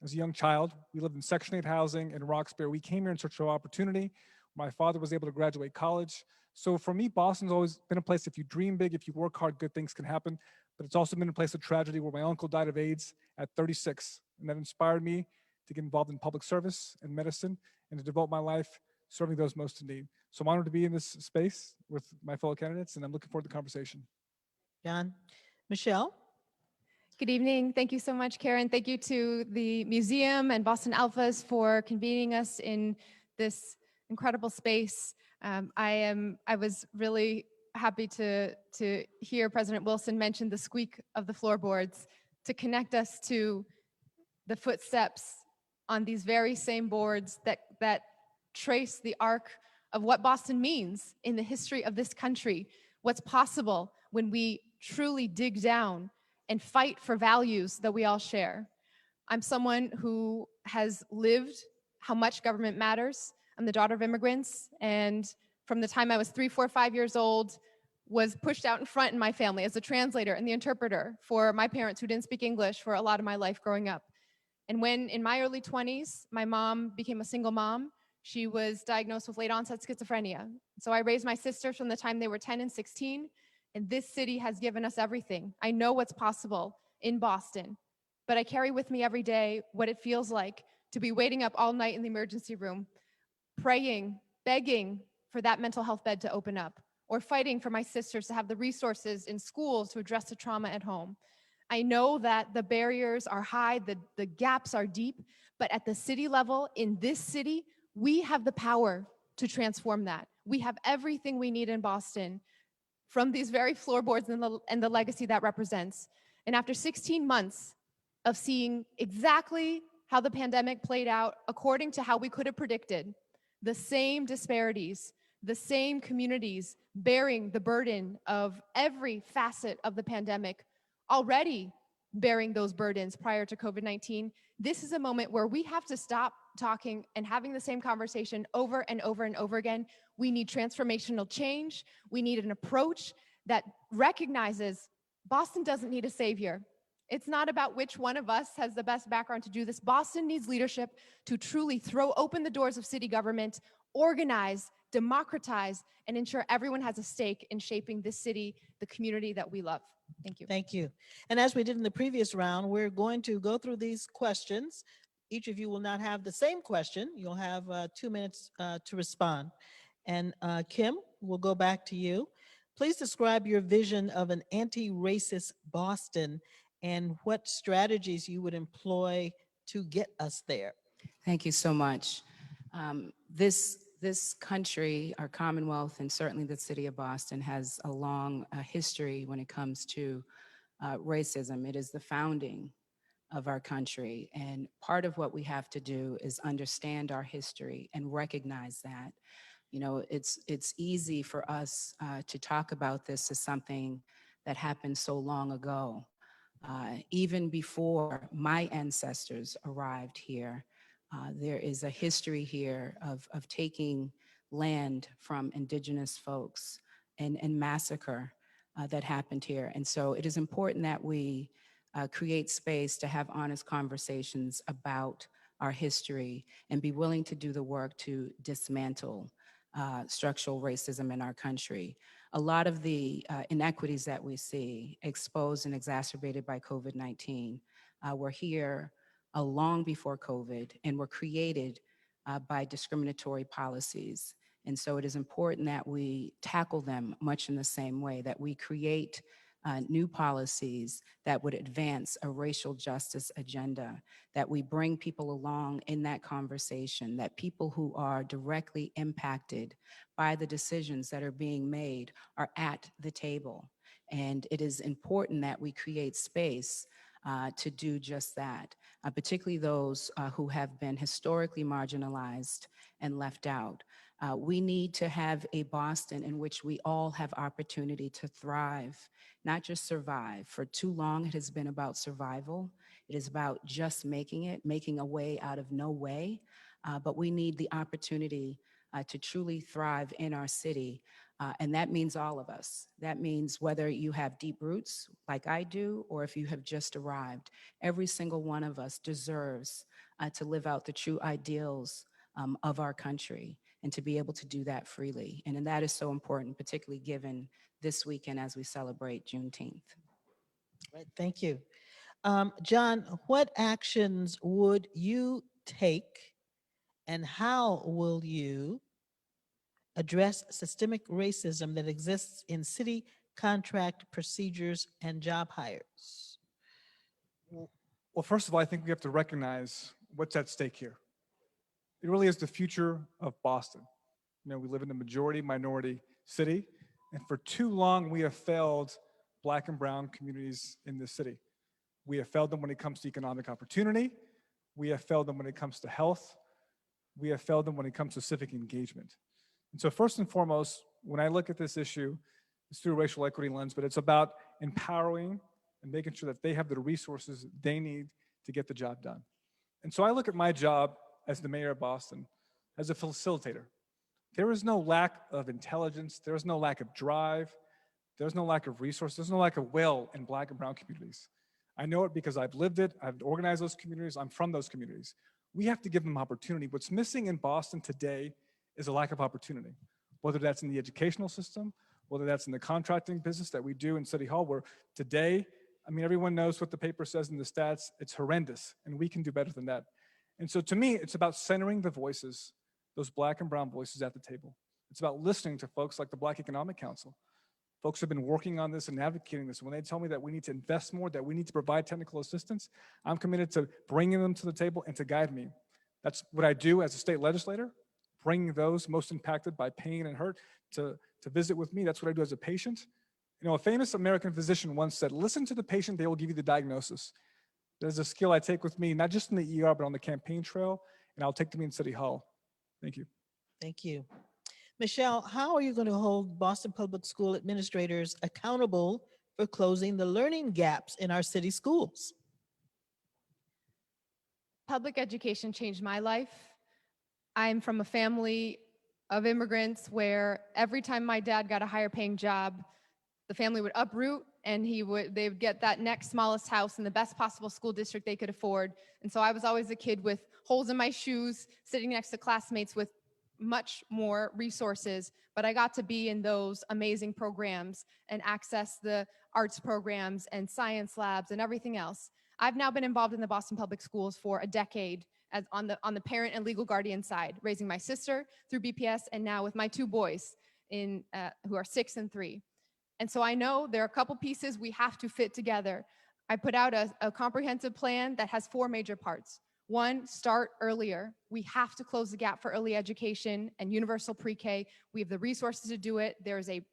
as a young child. We lived in Section 8 housing in Roxbury. We came here in search of opportunity. My father was able to graduate college. So for me, Boston's always been a place, if you dream big, if you work hard, good things can happen. But it's also been a place of tragedy where my uncle died of AIDS at 36. And that inspired me to get involved in public service and medicine and to devote my life serving those most in need. So I'm honored to be in this space with my fellow candidates, and I'm looking forward to the conversation. John. Michelle? Good evening. Thank you so much, Karen. Thank you to the museum and Boston Alphas for convening us in this incredible space. I was really happy to hear President Wilson mention the squeak of the floorboards to connect us to the footsteps on these very same boards that trace the arc of what Boston means in the history of this country, what's possible when we truly dig down and fight for values that we all share. I'm someone who has lived how much government matters. I'm the daughter of immigrants, and from the time I was 3, 4, 5 years old, was pushed out in front in my family as a translator and the interpreter for my parents who didn't speak English for a lot of my life growing up. And when in my early 20s, my mom became a single mom, she was diagnosed with late onset schizophrenia. So I raised my sisters from the time they were 10 and 16, and this city has given us everything. I know what's possible in Boston, but I carry with me every day what it feels like to be waiting up all night in the emergency room, praying, begging for that mental health bed to open up, or fighting for my sisters to have the resources in schools to address the trauma at home. I know that the barriers are high, the gaps are deep, but at the city level, in this city, we have the power to transform that. We have everything we need in Boston from these very floorboards and the legacy that represents. And after 16 months of seeing exactly how the pandemic played out according to how we could have predicted, the same disparities, the same communities bearing the burden of every facet of the pandemic, already bearing those burdens prior to COVID-19, this is a moment where we have to stop talking and having the same conversation over and over and over again. We need transformational change. We need an approach that recognizes Boston doesn't need a savior. It's not about which one of us has the best background to do this. Boston needs leadership to truly throw open the doors of city government, organize, democratize, and ensure everyone has a stake in shaping this city, the community that we love. Thank you. Thank you. And as we did in the previous round, we're going to go through these questions. Each of you will not have the same question. You'll have 2 minutes to respond. And Kim, we'll go back to you. Please describe your vision of an anti-racist Boston and what strategies you would employ to get us there. Thank you so much. This country, our Commonwealth, and certainly the city of Boston has a long history when it comes to racism. It is the founding of our country. And part of what we have to do is understand our history and recognize that. You know, it's easy for us to talk about this as something that happened so long ago. Even before my ancestors arrived here, there is a history here of taking land from indigenous folks and massacre that happened here. And so it is important that we create space to have honest conversations about our history and be willing to do the work to dismantle structural racism in our country. A lot of the inequities that we see exposed and exacerbated by COVID-19 were here long before COVID and were created by discriminatory policies. And so it is important that we tackle them much in the same way, that we create new policies that would advance a racial justice agenda, that we bring people along in that conversation, that people who are directly impacted by the decisions that are being made are at the table. And it is important that we create space to do just that, particularly those who have been historically marginalized and left out. We need to have a Boston in which we all have opportunity to thrive, not just survive. For too long, it has been about survival. It is about just making it, making a way out of no way. But we need the opportunity to truly thrive in our city. And that means all of us. That means whether you have deep roots like I do, or if you have just arrived, every single one of us deserves to live out the true ideals of our country and to be able to do that freely. And that is so important, particularly given this weekend as we celebrate Juneteenth. Right, thank you. John, what actions would you take and how will you address systemic racism that exists in city contract procedures and job hires? Well, first of all, I think we have to recognize what's at stake here. It really is the future of Boston. You know, we live in a majority minority city, and for too long we have failed Black and brown communities in this city. We have failed them when it comes to economic opportunity. We have failed them when it comes to health. We have failed them when it comes to civic engagement. And so first and foremost, when I look at this issue, it's through a racial equity lens, but it's about empowering and making sure that they have the resources they need to get the job done. And so I look at my job as the mayor of Boston as a facilitator. There is no lack of intelligence, there is no lack of drive, there's no lack of resources, there's no lack of will in Black and brown communities. I know it because I've lived it, I've organized those communities, I'm from those communities. We have to give them opportunity. What's missing in Boston today is a lack of opportunity, whether that's in the educational system, whether that's in the contracting business that we do in City Hall, where today, I mean, everyone knows what the paper says in the stats, it's horrendous, and we can do better than that. And so to me, it's about centering the voices, those Black and brown voices at the table. It's about listening to folks like the Black Economic Council. Folks have been working on this and advocating this. When they tell me that we need to invest more, that we need to provide technical assistance, I'm committed to bringing them to the table and to guide me. That's what I do as a state legislator, bringing those most impacted by pain and hurt to visit with me. That's what I do as a patient. You know, a famous American physician once said, listen to the patient, they will give you the diagnosis. There's a skill I take with me, not just in the ER, but on the campaign trail, and I'll take to me in City Hall. Thank you. Thank you. Michelle, how are you going to hold Boston Public School administrators accountable for closing the learning gaps in our city schools? Public education changed my life. I'm from a family of immigrants where every time my dad got a higher paying job, the family would uproot and they would get that next smallest house in the best possible school district they could afford. And so I was always a kid with holes in my shoes, sitting next to classmates with much more resources, but I got to be in those amazing programs and access the arts programs and science labs and everything else. I've now been involved in the Boston Public Schools for a decade as on the parent and legal guardian side, raising my sister through BPS and now with my two boys who are 6 and 3. And so I know there are a couple pieces we have to fit together. I put out a comprehensive plan that has 4 major parts. 1, start earlier. We have to close the gap for early education and universal pre-K. We have the resources to do it. There's a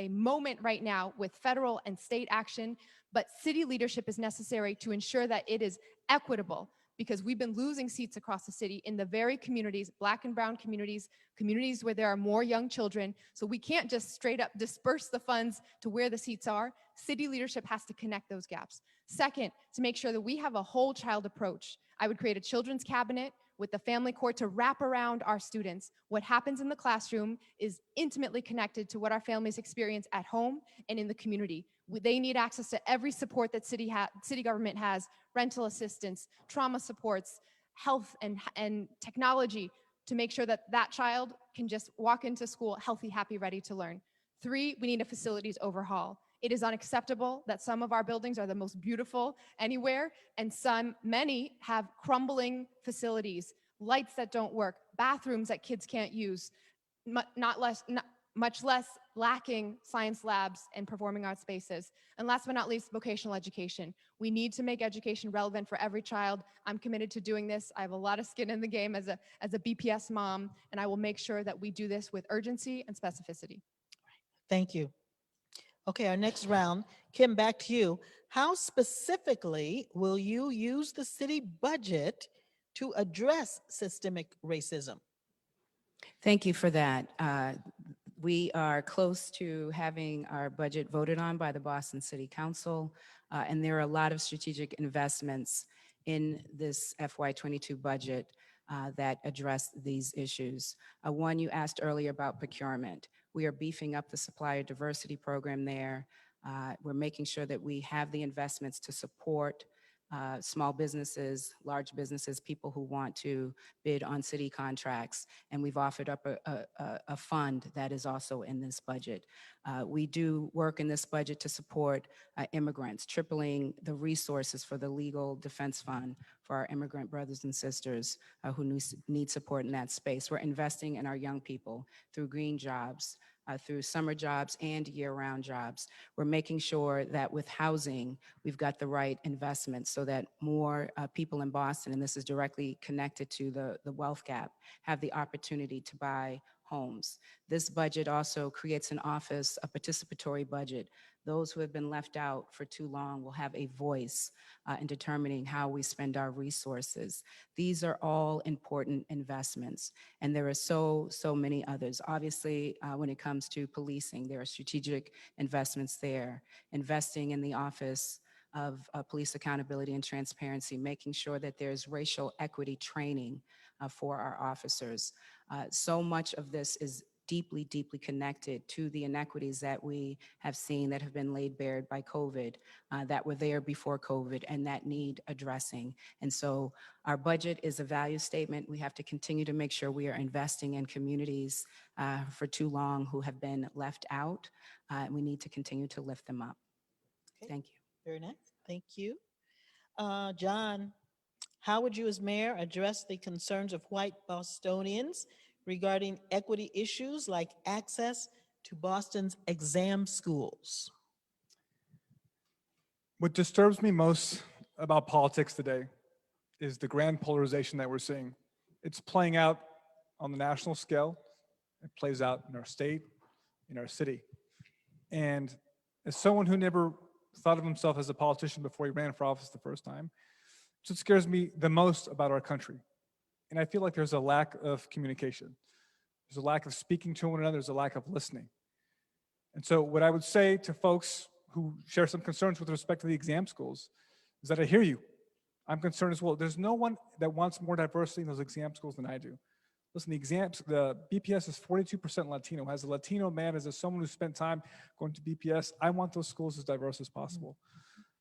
moment right now with federal and state action, but city leadership is necessary to ensure that it is equitable, because we've been losing seats across the city in the very communities, Black and brown communities, communities where there are more young children. So we can't just straight up disperse the funds to where the seats are. City leadership has to connect those gaps. Second, to make sure that we have a whole child approach. I would create a children's cabinet with the family court to wrap around our students. What happens in the classroom is intimately connected to what our families experience at home and in the community. They need access to every support that city government has, rental assistance, trauma supports, health and technology, to make sure that that child can just walk into school healthy, happy, ready to learn. 3, we need a facilities overhaul. It is unacceptable that some of our buildings are the most beautiful anywhere, and many have crumbling facilities, lights that don't work, bathrooms that kids can't use, much less lacking science labs and performing arts spaces. And last but not least, vocational education. We need to make education relevant for every child. I'm committed to doing this. I have a lot of skin in the game as a BPS mom, and I will make sure that we do this with urgency and specificity. Thank you. Okay, our next round, Kim, back to you. How specifically will you use the city budget to address systemic racism? Thank you for that. We are close to having our budget voted on by the Boston City Council, and there are a lot of strategic investments in this FY22 budget that address these issues. One, you asked earlier about procurement. We are beefing up the supplier diversity program there. We're making sure that we have the investments to support small businesses, large businesses, people who want to bid on city contracts. And we've offered up a fund that is also in this budget. We do work in this budget to support immigrants, tripling the resources for the Legal Defense Fund for our immigrant brothers and sisters who need support in that space. We're investing in our young people through green jobs, through summer jobs and year-round jobs. We're making sure that with housing, we've got the right investments so that more people in Boston, and this is directly connected to the wealth gap, have the opportunity to buy homes. This budget also creates an office, a participatory budget. Those who have been left out for too long will have a voice in determining how we spend our resources. These are all important investments, and there are so many others. Obviously, when it comes to policing, there are strategic investments there. Investing in the Office of Police Accountability and Transparency, making sure that there's racial equity training for our officers. So much of this is deeply connected to the inequities that we have seen that have been laid bare by COVID, that were there before COVID and that need addressing. And so our budget is a value statement. We have to continue to make sure we are investing in communities for too long who have been left out. We need to continue to lift them up. Okay. Thank you. Very nice. Thank you. John, how would you as mayor address the concerns of white Bostonians regarding equity issues like access to Boston's exam schools? What disturbs me most about politics today is the grand polarization that we're seeing. It's playing out on the national scale. It plays out in our state, in our city. And as someone who never thought of himself as a politician before he ran for office the first time, it's what scares me the most about our country. And I feel like there's a lack of communication. There's a lack of speaking to one another. There's a lack of listening. And so what I would say to folks who share some concerns with respect to the exam schools is that I hear you. I'm concerned as well. There's no one that wants more diversity in those exam schools than I do. Listen, the BPS is 42% Latino. As a Latino man, as someone who spent time going to BPS, I want those schools as diverse as possible.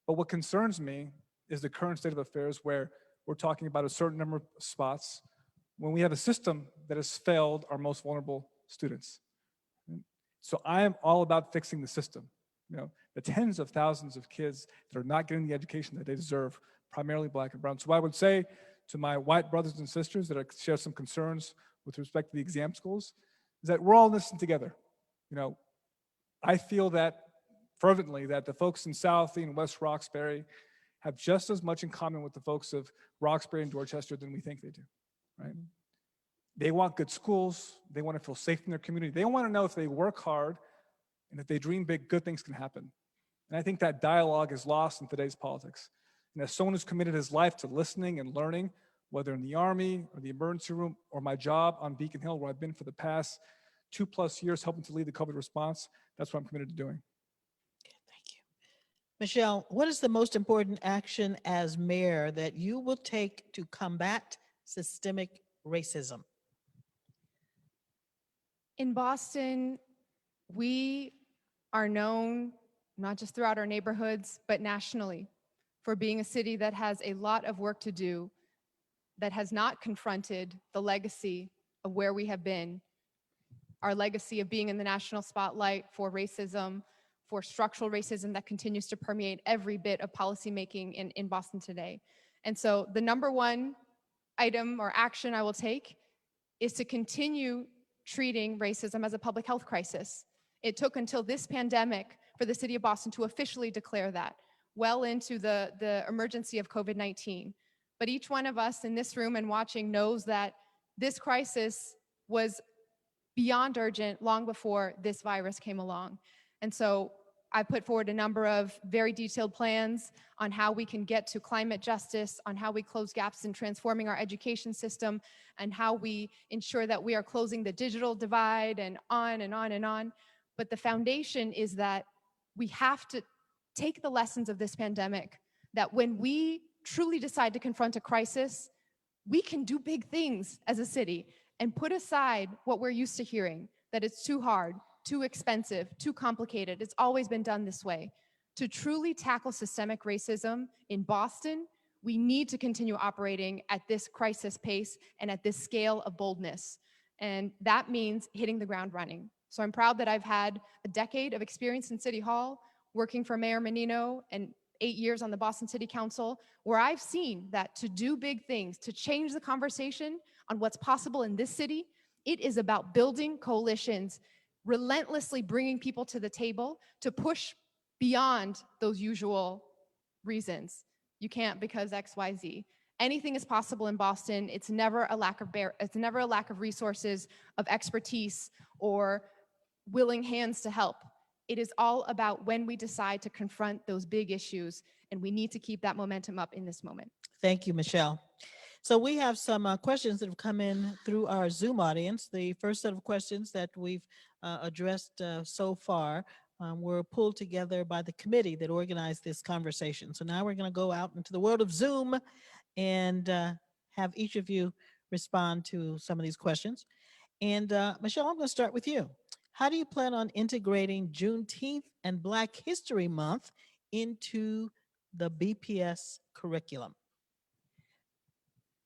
But what concerns me is the current state of affairs where we're talking about a certain number of spots when we have a system that has failed our most vulnerable students. So I am all about fixing the system. You know, the tens of thousands of kids that are not getting the education that they deserve, primarily Black and brown. So I would say to my white brothers and sisters that share some concerns with respect to the exam schools, is that we're all in this together. You know, I feel that fervently that the folks in Southie and West Roxbury have just as much in common with the folks of Roxbury and Dorchester than we think they do, right? They want good schools. They want to feel safe in their community. They want to know if they work hard and if they dream big, good things can happen. And I think that dialogue is lost in today's politics. And as someone who's committed his life to listening and learning, whether in the Army or the emergency room or my job on Beacon Hill, where I've been for the past 2+ years helping to lead the COVID response, that's what I'm committed to doing. Thank you. Michelle, what is the most important action as mayor that you will take to combat systemic racism? In Boston, we are known, not just throughout our neighborhoods, but nationally, for being a city that has a lot of work to do, that has not confronted the legacy of where we have been, our legacy of being in the national spotlight for racism, for structural racism that continues to permeate every bit of policymaking in Boston today. And so the number one item or action I will take is to continue treating racism as a public health crisis. It took until this pandemic for the city of Boston to officially declare that, well into the emergency of COVID-19. But each one of us in this room and watching knows that this crisis was beyond urgent long before this virus came along. And so I put forward a number of very detailed plans on how we can get to climate justice, on how we close gaps in transforming our education system, and how we ensure that we are closing the digital divide, and on and on and on. But the foundation is that we have to take the lessons of this pandemic, that when we truly decide to confront a crisis, we can do big things as a city and put aside what we're used to hearing, that it's too hard, too expensive, too complicated. It's always been done this way. To truly tackle systemic racism in Boston, we need to continue operating at this crisis pace and at this scale of boldness. And that means hitting the ground running. So I'm proud that I've had a decade of experience in City Hall, working for Mayor Menino, and 8 years on the Boston City Council, where I've seen that to do big things, to change the conversation on what's possible in this city, it is about building coalitions, relentlessly bringing people to the table to push beyond those usual reasons. You can't because X, Y, Z. Anything is possible in Boston. It's never a lack of resources, of expertise, or willing hands to help. It is all about when we decide to confront those big issues, and we need to keep that momentum up in this moment. Thank you, Michelle. So we have some questions that have come in through our Zoom audience. The first set of questions that we've addressed so far were pulled together by the committee that organized this conversation. So now we're going to go out into the world of Zoom and have each of you respond to some of these questions. And Michelle, I'm going to start with you. How do you plan on integrating Juneteenth and Black History Month into the BPS curriculum?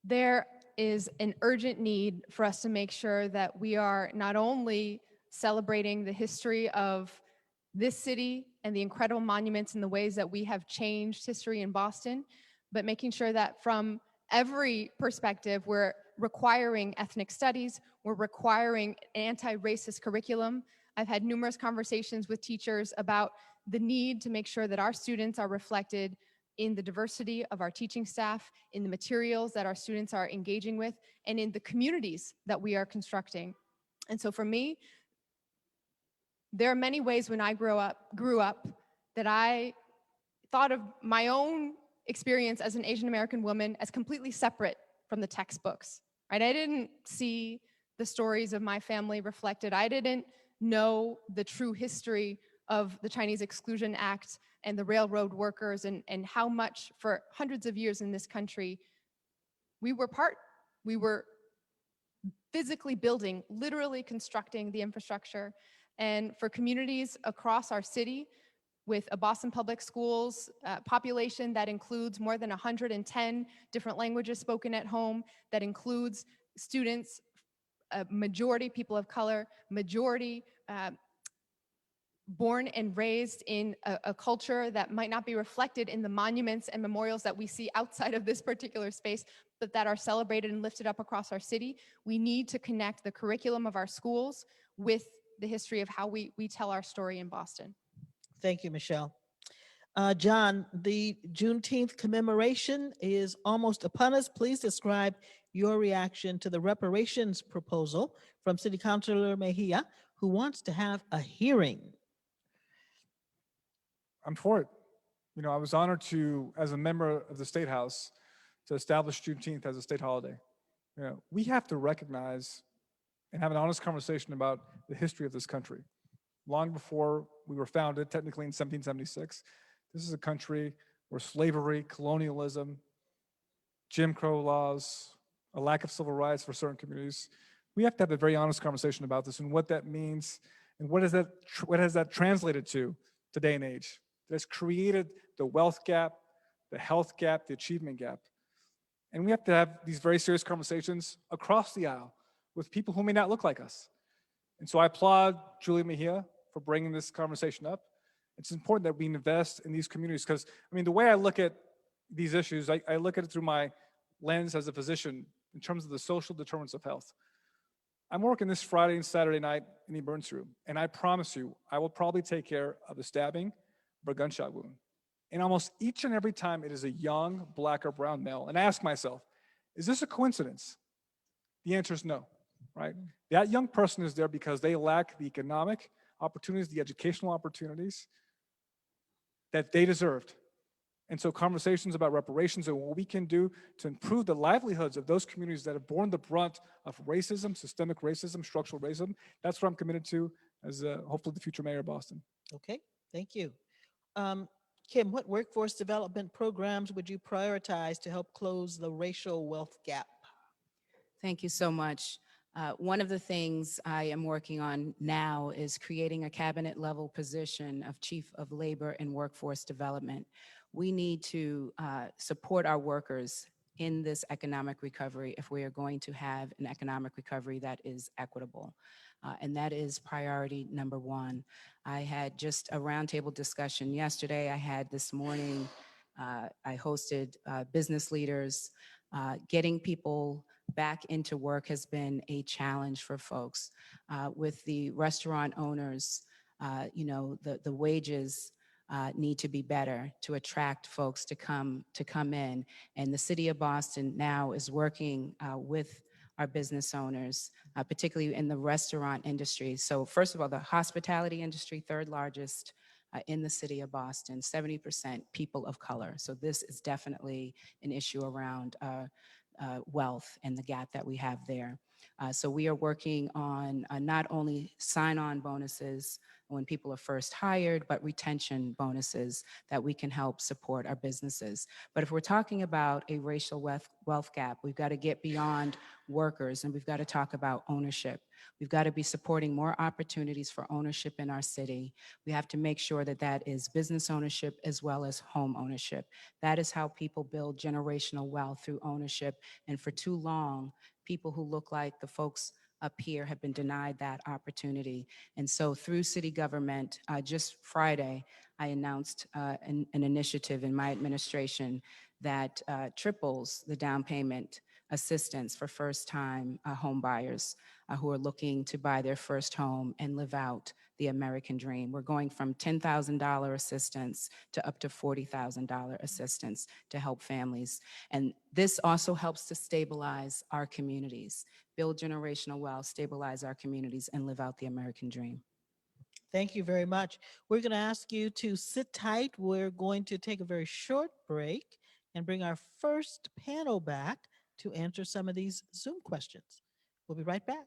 There is an urgent need for us to make sure that we are not only celebrating the history of this city and the incredible monuments and the ways that we have changed history in Boston, but making sure that from every perspective, we're requiring ethnic studies, we're requiring an anti-racist curriculum. I've had numerous conversations with teachers about the need to make sure that our students are reflected in the diversity of our teaching staff, in the materials that our students are engaging with, and in the communities that we are constructing. And so for me, there are many ways when I grew up that I thought of my own experience as an Asian American woman as completely separate from the textbooks, right? I didn't see the stories of my family reflected. I didn't know the true history of the Chinese Exclusion Act and the railroad workers, and how much for hundreds of years in this country we were physically building, literally constructing the infrastructure. And for communities across our city, with a Boston Public Schools population that includes more than 110 different languages spoken at home, that includes students, majority people of color, majority born and raised in a culture that might not be reflected in the monuments and memorials that we see outside of this particular space, but that are celebrated and lifted up across our city. We need to connect the curriculum of our schools with the history of how we tell our story in Boston. Thank you, Michelle. John, the Juneteenth commemoration is almost upon us. Please describe your reaction to the reparations proposal from City Councilor Mejia, who wants to have a hearing. I'm for it. You know, I was honored to, as a member of the State House, to establish Juneteenth as a state holiday. You know, we have to recognize and have an honest conversation about the history of this country. Long before we were founded, technically in 1776, this is a country where slavery, colonialism, Jim Crow laws, a lack of civil rights for certain communities, we have to have a very honest conversation about this and what that means and what has that translated to today and age. That has created the wealth gap, the health gap, the achievement gap. And we have to have these very serious conversations across the aisle with people who may not look like us. And so I applaud Julia Mejia for bringing this conversation up. It's important that we invest in these communities because, I mean, the way I look at these issues, I look at it through my lens as a physician in terms of the social determinants of health. I'm working this Friday and Saturday night in the emergency room, and I promise you, I will probably take care of a stabbing or a gunshot wound. And almost each and every time it is a young black or brown male. And I ask myself, is this a coincidence? The answer is no, right? That young person is there because they lack the economic opportunities, the educational opportunities that they deserved. And so conversations about reparations and what we can do to improve the livelihoods of those communities that have borne the brunt of racism, systemic racism, structural racism, that's what I'm committed to as hopefully the future mayor of Boston. Okay, thank you. Kim, what workforce development programs would you prioritize to help close the racial wealth gap? Thank you so much. One of the things I am working on now is creating a cabinet level position of Chief of Labor and Workforce Development. We need to support our workers in this economic recovery if we are going to have an economic recovery that is equitable. And that is priority number one. I had just a roundtable discussion yesterday. I had this morning, I hosted business leaders. Getting people back into work has been a challenge for folks. With the restaurant owners, the wages need to be better to attract folks to come in. And the city of Boston now is working with our business owners, particularly in the restaurant industry. So first of all, the hospitality industry, third largest in the city of Boston, 70% people of color. So this is definitely an issue around wealth and the gap that we have there. So we are working on not only sign-on bonuses when people are first hired, but retention bonuses that we can help support our businesses. But if we're talking about a racial wealth gap, we've got to get beyond workers and we've got to talk about ownership. We've got to be supporting more opportunities for ownership in our city. We have to make sure that that is business ownership as well as home ownership. That is how people build generational wealth, through ownership. And for too long, people who look like the folks up here have been denied that opportunity. And so through city government, just Friday, I announced an initiative in my administration that triples the down payment assistance for first-time home buyers who are looking to buy their first home and live out the American dream. We're going from $10,000 assistance to up to $40,000 assistance to help families. And this also helps to stabilize our communities, build generational wealth, stabilize our communities, and live out the American dream. Thank you very much. We're going to ask you to sit tight. We're going to take a very short break and bring our first panel back to answer some of these Zoom questions. We'll be right back.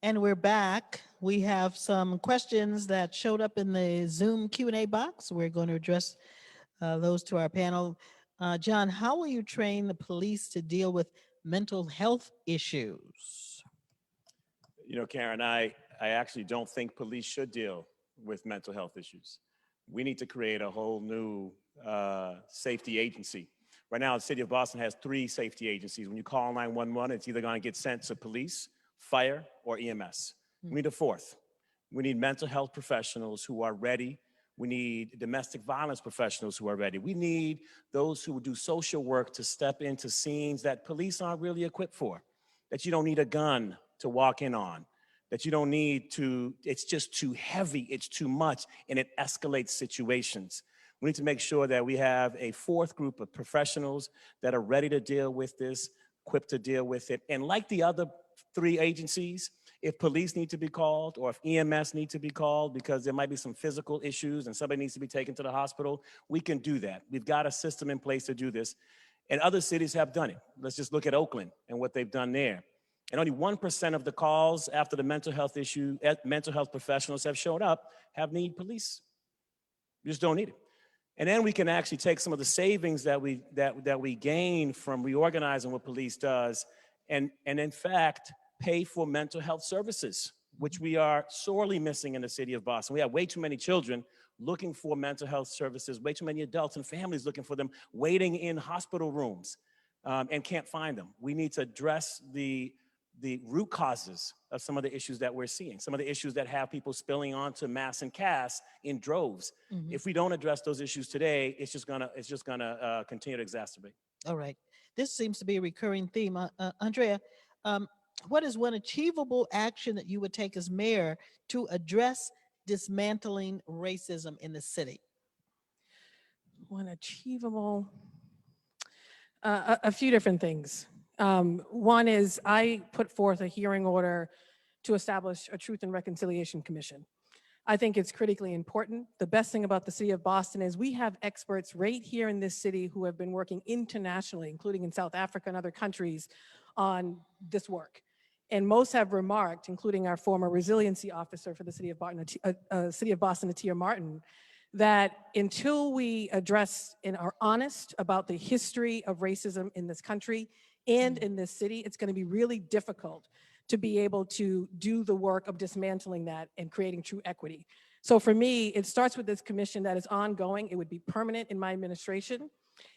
And we're back. We have some questions that showed up in the Zoom Q&A box. We're going to address those to our panel. John, how will you train the police to deal with mental health issues? You know, Karen, I actually don't think police should deal with mental health issues. We need to create a whole new safety agency. Right now, the city of Boston has 3 safety agencies. When you call 911, it's either going to get sent to police, fire, or EMS. We need a 4th. We need mental health professionals who are ready. We need domestic violence professionals who are ready. We need those who do social work to step into scenes that police aren't really equipped for, that you don't need a gun to walk in on, that you don't need to, it's just too heavy, it's too much, and it escalates situations. We need to make sure that we have a 4th group of professionals that are ready to deal with this, equipped to deal with it. And like the other 3 agencies, if police need to be called or if EMS need to be called because there might be some physical issues and somebody needs to be taken to the hospital, we can do that. We've got a system in place to do this. And other cities have done it. Let's just look at Oakland and what they've done there. And only 1% of the calls after the mental health professionals have showed up have need police. You just don't need it. And then we can actually take some of the savings that we gain from reorganizing what police does and in fact, pay for mental health services, which we are sorely missing in the city of Boston. We have way too many children looking for mental health services, way too many adults and families looking for them, waiting in hospital rooms and can't find them. We need to address the root causes of some of the issues that we're seeing, some of the issues that have people spilling onto mass and cast in droves. If we don't address those issues today, it's just gonna continue to exacerbate. All right. This seems to be a recurring theme. Andrea, what is one achievable action that you would take as mayor to address dismantling racism in the city? One achievable, a few different things. One is I put forth a hearing order to establish a Truth and Reconciliation Commission. I think it's critically important. The best thing about the city of Boston is we have experts right here in this city who have been working internationally, including in South Africa and other countries, on this work. And most have remarked, including our former resiliency officer for the city of Boston, Atia Martin, that until we address and are honest about the history of racism in this country and in this city, it's going to be really difficult to be able to do the work of dismantling that and creating true equity. So for me, it starts with this commission that is ongoing. It would be permanent in my administration.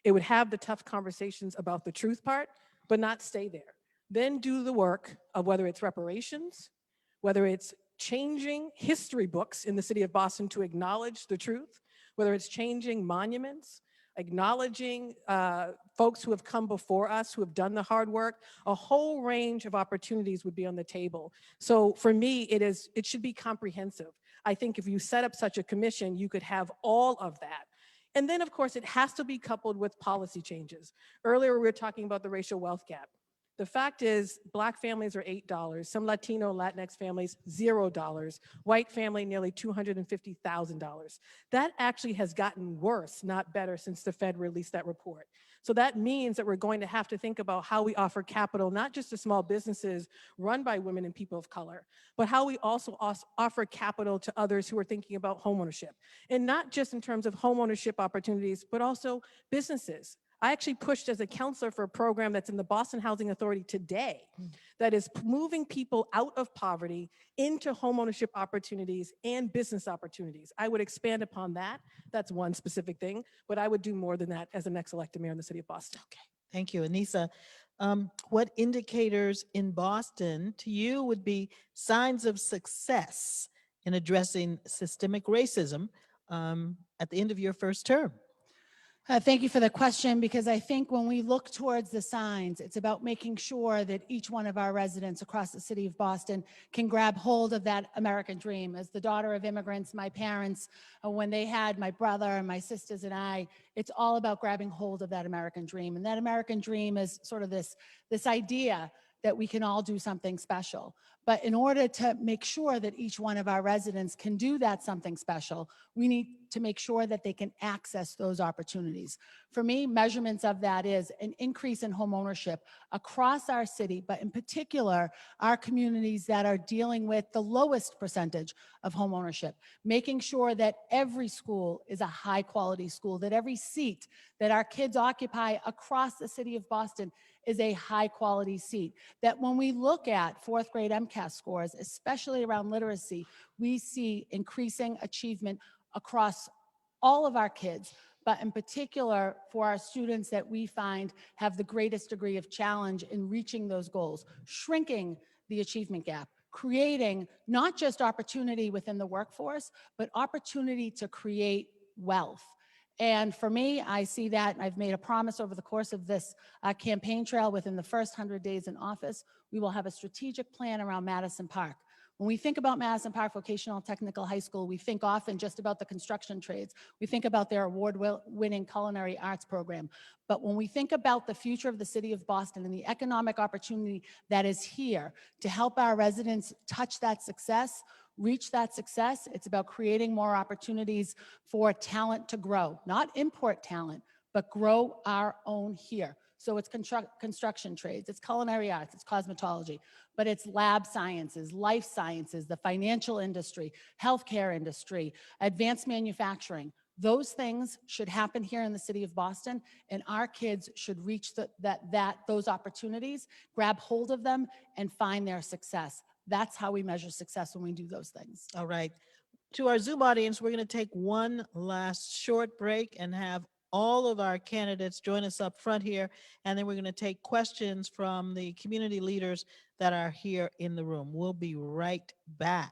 It would have the tough conversations about the truth part, but not stay there. Then do the work of whether it's reparations, whether it's changing history books in the city of Boston to acknowledge the truth, whether it's changing monuments, acknowledging folks who have come before us, who have done the hard work. A whole range of opportunities would be on the table. So for me, it should be comprehensive. I think if you set up such a commission, you could have all of that. And then of course, it has to be coupled with policy changes. Earlier, we were talking about the racial wealth gap. The fact is, Black families are $8, some Latino, Latinx families, $0, white family, nearly $250,000. That actually has gotten worse, not better, since the Fed released that report. So that means that we're going to have to think about how we offer capital, not just to small businesses run by women and people of color, but how we also offer capital to others who are thinking about homeownership. And not just in terms of homeownership opportunities, but also businesses. I actually pushed as a counselor for a program that's in the Boston Housing Authority today that is moving people out of poverty into homeownership opportunities and business opportunities. I would expand upon that. That's one specific thing, but I would do more than that as the next elected mayor in the city of Boston. Okay, thank you. Anissa, what indicators in Boston to you would be signs of success in addressing systemic racism at the end of your first term? Thank you for the question, because I think when we look towards the signs, it's about making sure that each one of our residents across the city of Boston can grab hold of that American dream. As the daughter of immigrants, my parents, when they had my brother and my sisters and I, it's all about grabbing hold of that American dream. And that American dream is sort of this idea that we can all do something special. But in order to make sure that each one of our residents can do that something special, we need to make sure that they can access those opportunities. For me, measurements of that is an increase in home ownership across our city, but in particular, our communities that are dealing with the lowest percentage of home ownership, making sure that every school is a high quality school, that every seat that our kids occupy across the city of Boston is a high quality seat. That when we look at fourth grade MCAS scores, especially around literacy, we see increasing achievement across all of our kids, but in particular for our students that we find have the greatest degree of challenge in reaching those goals, shrinking the achievement gap, creating not just opportunity within the workforce, but opportunity to create wealth. And for me, I see that, and I've made a promise over the course of this campaign trail within the first 100 days in office, we will have a strategic plan around Madison Park. When we think about Madison Park Vocational Technical High School, we think often just about the construction trades. We think about their award-winning culinary arts program. But when we think about the future of the city of Boston and the economic opportunity that is here to help our residents touch that success, reach that success, it's about creating more opportunities for talent to grow, not import talent, but grow our own here. So it's construction trades, it's culinary arts, it's cosmetology, but it's lab sciences, life sciences, the financial industry, healthcare industry, advanced manufacturing. Those things should happen here in the city of Boston, and our kids should reach those opportunities, grab hold of them, and find their success. That's how we measure success when we do those things. All right. To our Zoom audience, we're going to take one last short break and have all of our candidates join us up front here. And then we're going to take questions from the community leaders that are here in the room. We'll be right back.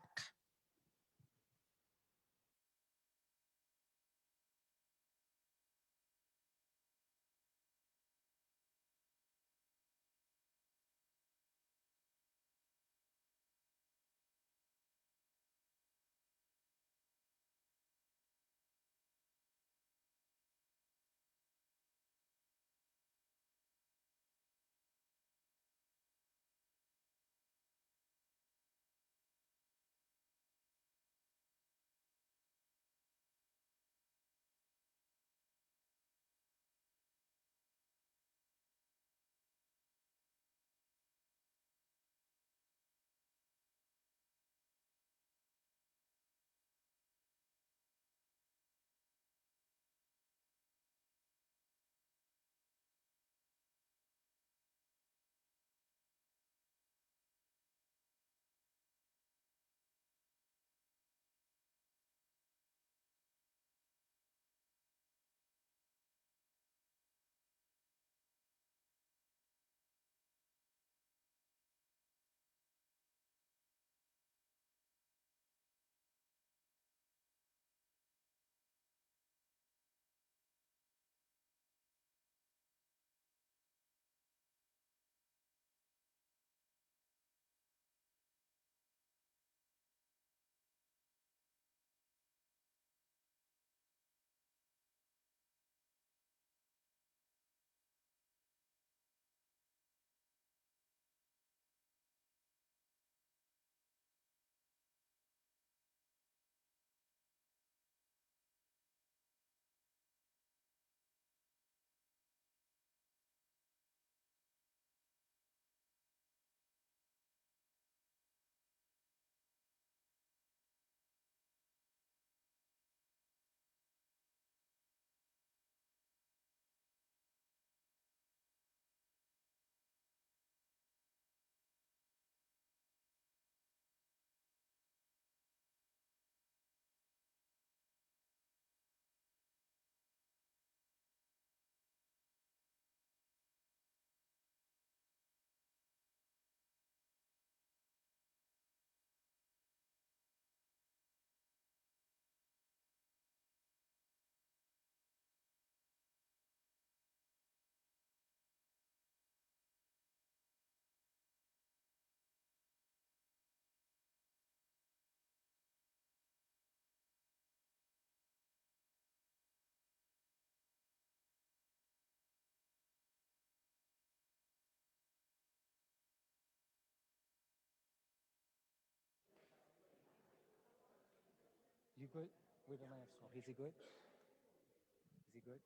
You good with the last one? Is he good? Is he good?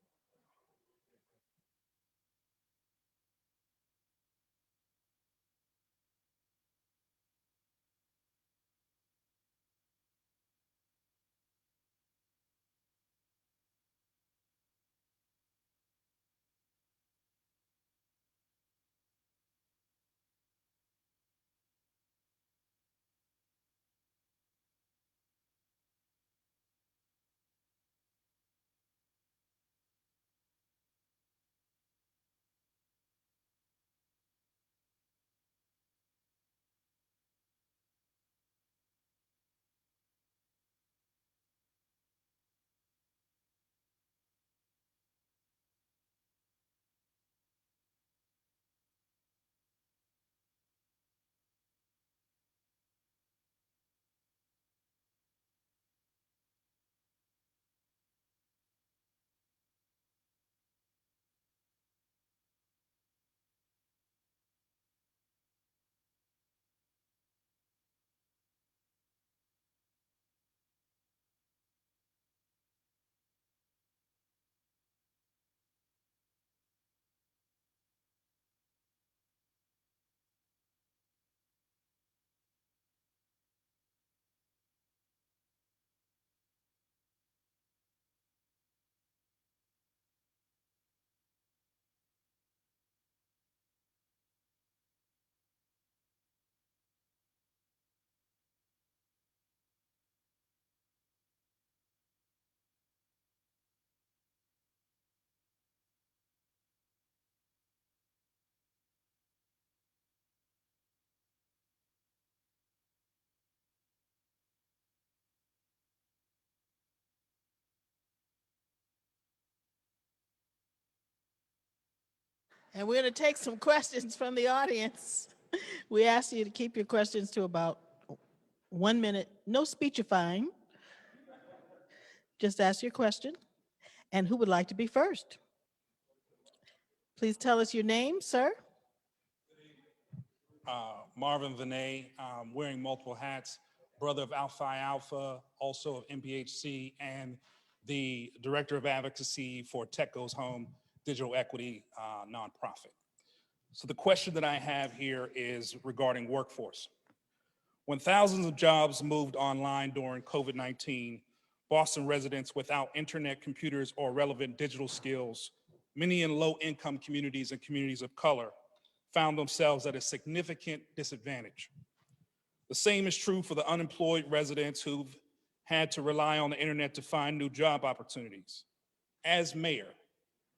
And we're going to take some questions from the audience. We ask you to keep your questions to about 1 minute. No speechifying. Just ask your question. And who would like to be first? Please tell us your name, sir. Marvin Vinay, wearing multiple hats, brother of Alpha Phi Alpha, also of MPHC, and the director of advocacy for Tech Goes Home, digital equity nonprofit. So the question that I have here is regarding workforce. When thousands of jobs moved online during COVID-19, Boston residents without internet, computers, or relevant digital skills, many in low-income communities and communities of color, found themselves at a significant disadvantage. The same is true for the unemployed residents who've had to rely on the internet to find new job opportunities. As mayor,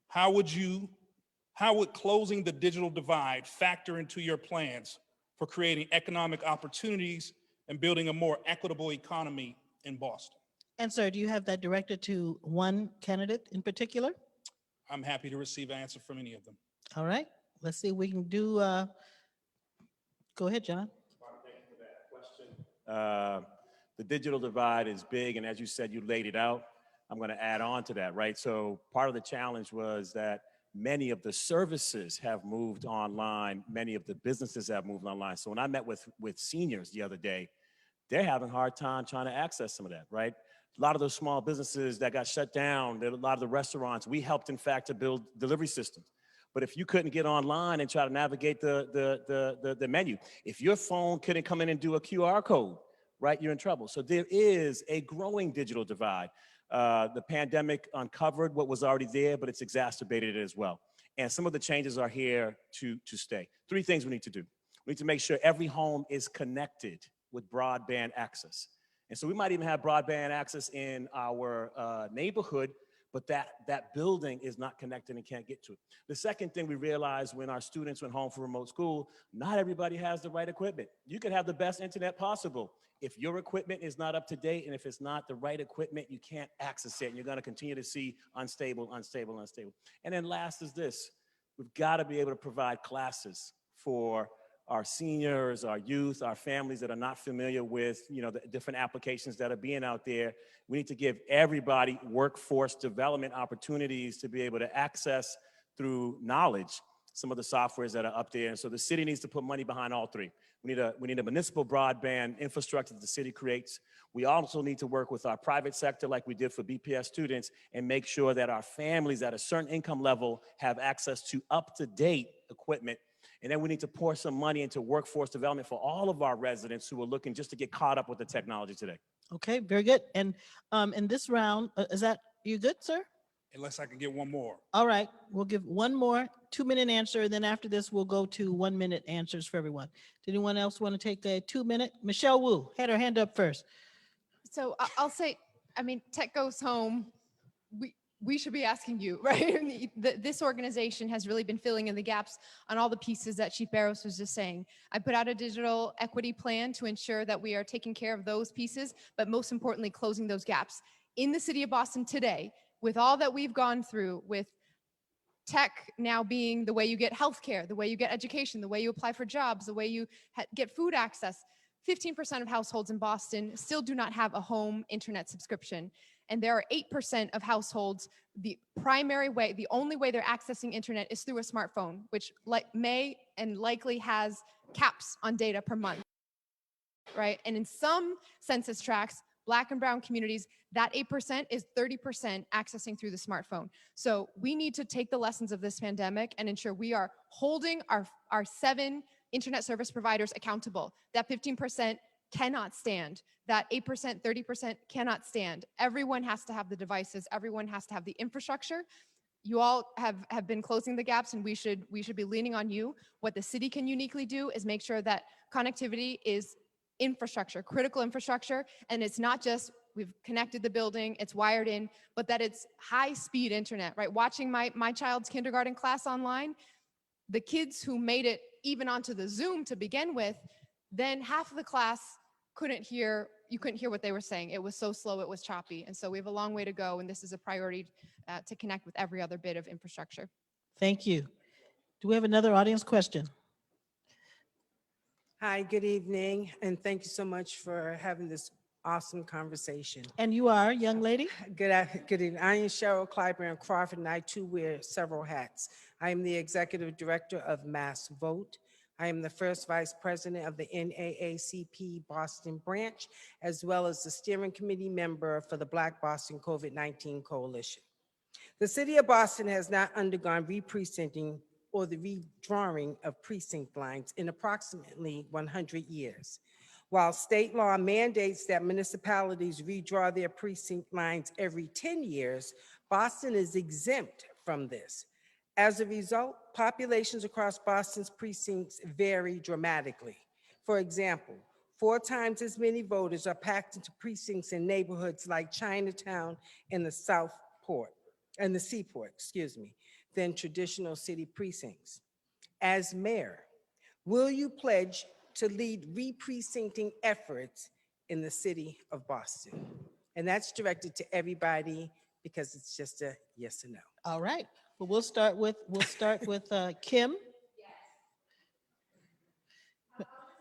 how would closing the digital divide factor into your plans for creating economic opportunities and building a more equitable economy in Boston? And sir, do you have that directed to one candidate in particular? I'm happy to receive an answer from any of them. All right, let's see if we can do, go ahead, John. The digital divide is big, and as you said, you laid it out. I'm going to add on to that, right? So part of the challenge was that many of the services have moved online, many of the businesses have moved online. So when I met with seniors the other day, they're having a hard time trying to access some of that, right? A lot of those small businesses that got shut down, a lot of the restaurants, we helped, in fact, to build delivery systems. But if you couldn't get online and try to navigate the menu, if your phone couldn't come in and do a QR code, right, you're in trouble. So there is a growing digital divide. The pandemic uncovered what was already there, but it's exacerbated it as well. And some of the changes are here to stay. 3 things we need to do. We need to make sure every home is connected with broadband access. And so we might even have broadband access in our neighborhood, but that building is not connected and can't get to it. The second thing we realized when our students went home from remote school, not everybody has the right equipment. You could have the best internet possible. If your equipment is not up to date and if it's not the right equipment, you can't access it and you're gonna continue to see unstable. And then last is this, we've gotta be able to provide classes for our seniors, our youth, our families that are not familiar with the different applications that are being out there. We need to give everybody workforce development opportunities to be able to access through knowledge some of the softwares that are up there. And so the city needs to put money behind all three. We need a municipal broadband infrastructure that the city creates. We also need to work with our private sector like we did for BPS students and make sure that our families at a certain income level have access to up-to-date equipment. And then we need to pour some money into workforce development for all of our residents who are looking just to get caught up with the technology today. Okay, very good. And in this round, you good, sir? Unless I can get one more. All right, we'll give one more 2-minute answer, and then after this, we'll go to 1-minute answers for everyone. Did anyone else want to take a 2-minute? Michelle Wu had her hand up first. So I'll say, I mean, tech goes home. We should be asking you, right? This organization has really been filling in the gaps on all the pieces that Chief Barros was just saying. I put out a digital equity plan to ensure that we are taking care of those pieces, but most importantly, closing those gaps. In the city of Boston today, with all that we've gone through, with tech now being the way you get healthcare, the way you get education, the way you apply for jobs, the way you get food access, 15% of households in Boston still do not have a home internet subscription. And there are 8% of households, the primary way, the only way they're accessing internet is through a smartphone, which may and likely has caps on data per month, right? And in some census tracts, Black and brown communities, that 8% is 30% accessing through the smartphone. So we need to take the lessons of this pandemic and ensure we are holding our 7 internet service providers accountable. That 15% cannot stand. That 8%, 30% cannot stand. Everyone has to have the devices. Everyone has to have the infrastructure. You all have been closing the gaps, and we should be leaning on you. What the city can uniquely do is make sure that connectivity is infrastructure, critical infrastructure, and it's not just we've connected the building, it's wired in, but that it's high-speed internet, right? Watching my child's kindergarten class online, the kids who made it even onto the Zoom to begin with, then half of the class you couldn't hear what they were saying. It was so slow, it was choppy. And so we have a long way to go, and this is a priority to connect with every other bit of infrastructure. Thank you. Do we have another audience question? Hi, good evening, and thank you so much for having this awesome conversation. And you are, young lady? Good evening. I am Cheryl Clyburn Crawford, and I too wear several hats. I am the Executive Director of Mass Vote. I am the first Vice President of the NAACP Boston branch, as well as the Steering Committee member for the Black Boston COVID-19 Coalition. The City of Boston has not undergone re-precincting or the redrawing of precinct lines in approximately 100 years. While state law mandates that municipalities redraw their precinct lines every 10 years, Boston is exempt from this. As a result, populations across Boston's precincts vary dramatically. For example, 4 times as many voters are packed into precincts in neighborhoods like Chinatown and the Seaport, than traditional city precincts. As mayor, will you pledge to lead re-precincting efforts in the city of Boston? And that's directed to everybody because it's just a yes or no. All right. Well, we'll start with Kim.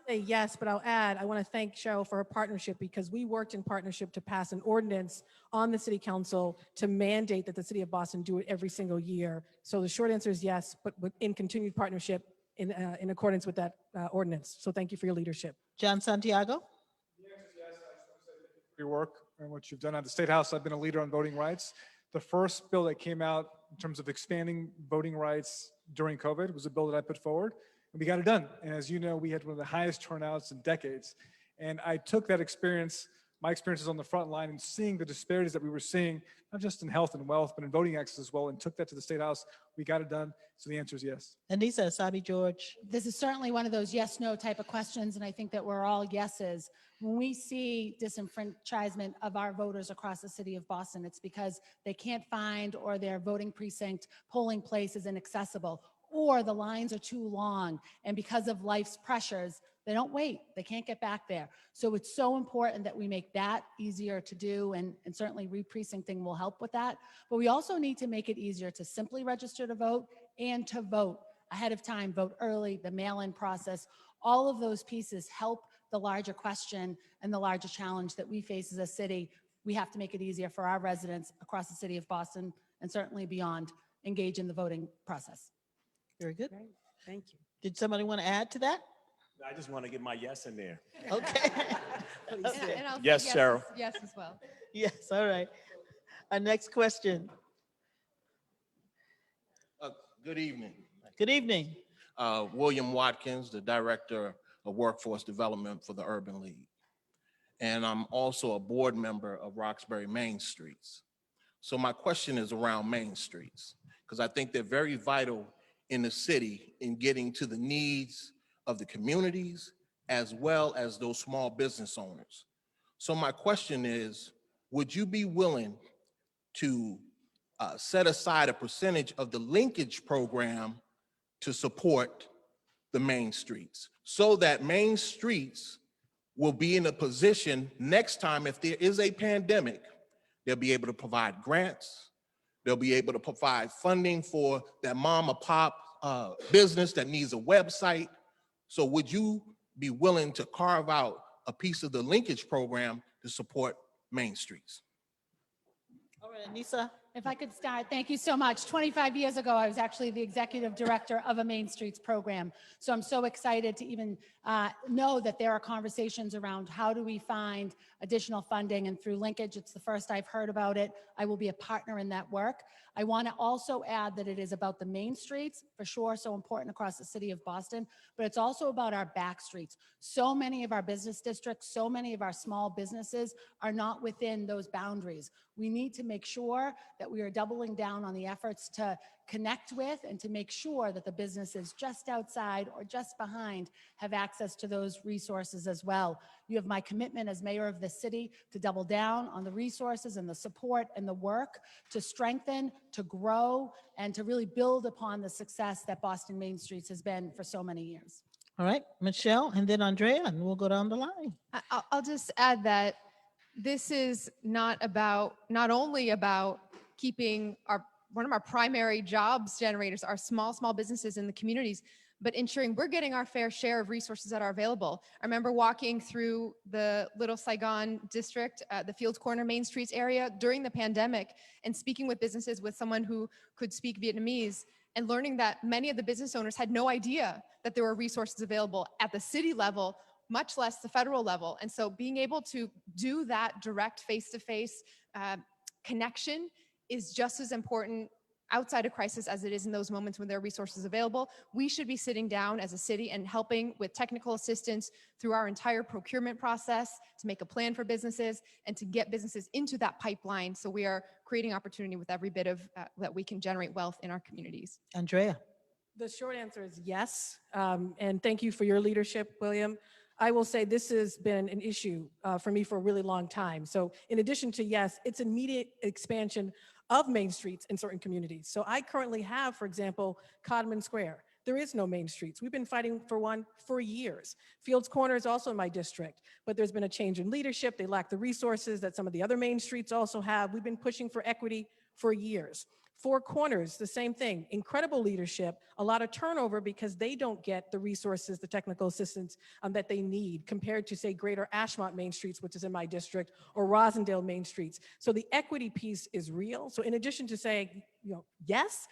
Say yes, but I'll add, I want to thank Cheryl for her partnership, because we worked in partnership to pass an ordinance on the city council to mandate that the city of Boston do it every single year. So the short answer is yes, but in continued partnership in accordance with that ordinance. So thank you for your leadership. John Santiago? For your work and what you've done at the State House. I've been a leader on voting rights. The first bill that came out in terms of expanding voting rights during COVID was a bill that I put forward. We got it done. And as you know, we had one of the highest turnouts in decades. And I took that experience, my experiences on the front line, and seeing the disparities that we were seeing, not just in health and wealth, but in voting access as well, and took that to the State House. We got it done. So the answer is yes. Anissa Asabi George. This is certainly one of those yes/no type of questions, and I think that we're all yeses. When we see disenfranchisement of our voters across the city of Boston, it's because they can't find, or their voting precinct polling place is inaccessible, or the lines are too long, and because of life's pressures, they don't wait. They can't get back there. So it's so important that we make that easier to do, and certainly re-precincting will help with that. But we also need to make it easier to simply register to vote and to vote ahead of time, vote early, the mail-in process. All of those pieces help the larger question and the larger challenge that we face as a city. We have to make it easier for our residents across the city of Boston, and certainly beyond, engage in the voting process. Very good. Great. Thank you. Did somebody want to add to that? I just want to get my yes in there. Okay. And Okay. I'll say Yes, Cheryl. Yes, as well. Yes, all right. Our next question. Good evening. Good evening. William Watkins, the Director of Workforce Development for the Urban League. And I'm also a board member of Roxbury Main Streets. So my question is around Main Streets, because I think they're very vital in the city in getting to the needs of the communities as well as those small business owners. So my question is, would you be willing to set aside a percentage of the linkage program to support the main streets so that main streets will be in a position next time if there is a pandemic, they'll be able to provide grants, they'll be able to provide funding for that mom or pop business that needs a website. So would you be willing to carve out a piece of the linkage program to support main streets? All right, Anissa. If I could start, thank you so much. 25 years ago, I was actually the executive director of a Main Streets program. So I'm so excited to even know that there are conversations around how do we find additional funding, and through linkage, it's the first I've heard about it. I will be a partner in that work. I want to also add that it is about the main streets, for sure, so important across the city of Boston, but it's also about our back streets. So many of our business districts, so many of our small businesses are not within those boundaries. We need to make sure that we are doubling down on the efforts to connect with and to make sure that the businesses just outside or just behind have access to those resources as well. You have my commitment as mayor of the city to double down on the resources and the support and the work to strengthen, to grow, and to really build upon the success that Boston Main Streets has been for so many years. All right, Michelle, and then Andrea, and we'll go down the line. I'll just add that this is not only about keeping one of our primary jobs generators, our small businesses in the communities, but ensuring we're getting our fair share of resources that are available. I remember walking through the Little Saigon district, the Fields Corner Main Streets area during the pandemic, and speaking with businesses with someone who could speak Vietnamese, and learning that many of the business owners had no idea that there were resources available at the city level, much less the federal level. And so being able to do that direct face-to-face connection is just as important outside of crisis as it is in those moments when there are resources available. We should be sitting down as a city and helping with technical assistance through our entire procurement process to make a plan for businesses and to get businesses into that pipeline. So we are creating opportunity with every bit of that we can generate wealth in our communities. Andrea. The short answer is yes. And thank you for your leadership, William. I will say this has been an issue for me for a really long time. So in addition to yes, it's immediate expansion of main streets in certain communities. So I currently have, for example, Codman Square. There is no main streets. We've been fighting for one for years. Fields Corner is also in my district, but there's been a change in leadership. They lack the resources that some of the other main streets also have. We've been pushing for equity for years. Four Corners, the same thing, incredible leadership, a lot of turnover because they don't get the resources, the technical assistance that they need compared to, say, Greater Ashmont Main Streets, which is in my district, or Rosendale Main Streets. So the equity piece is real. So in addition to saying, yes,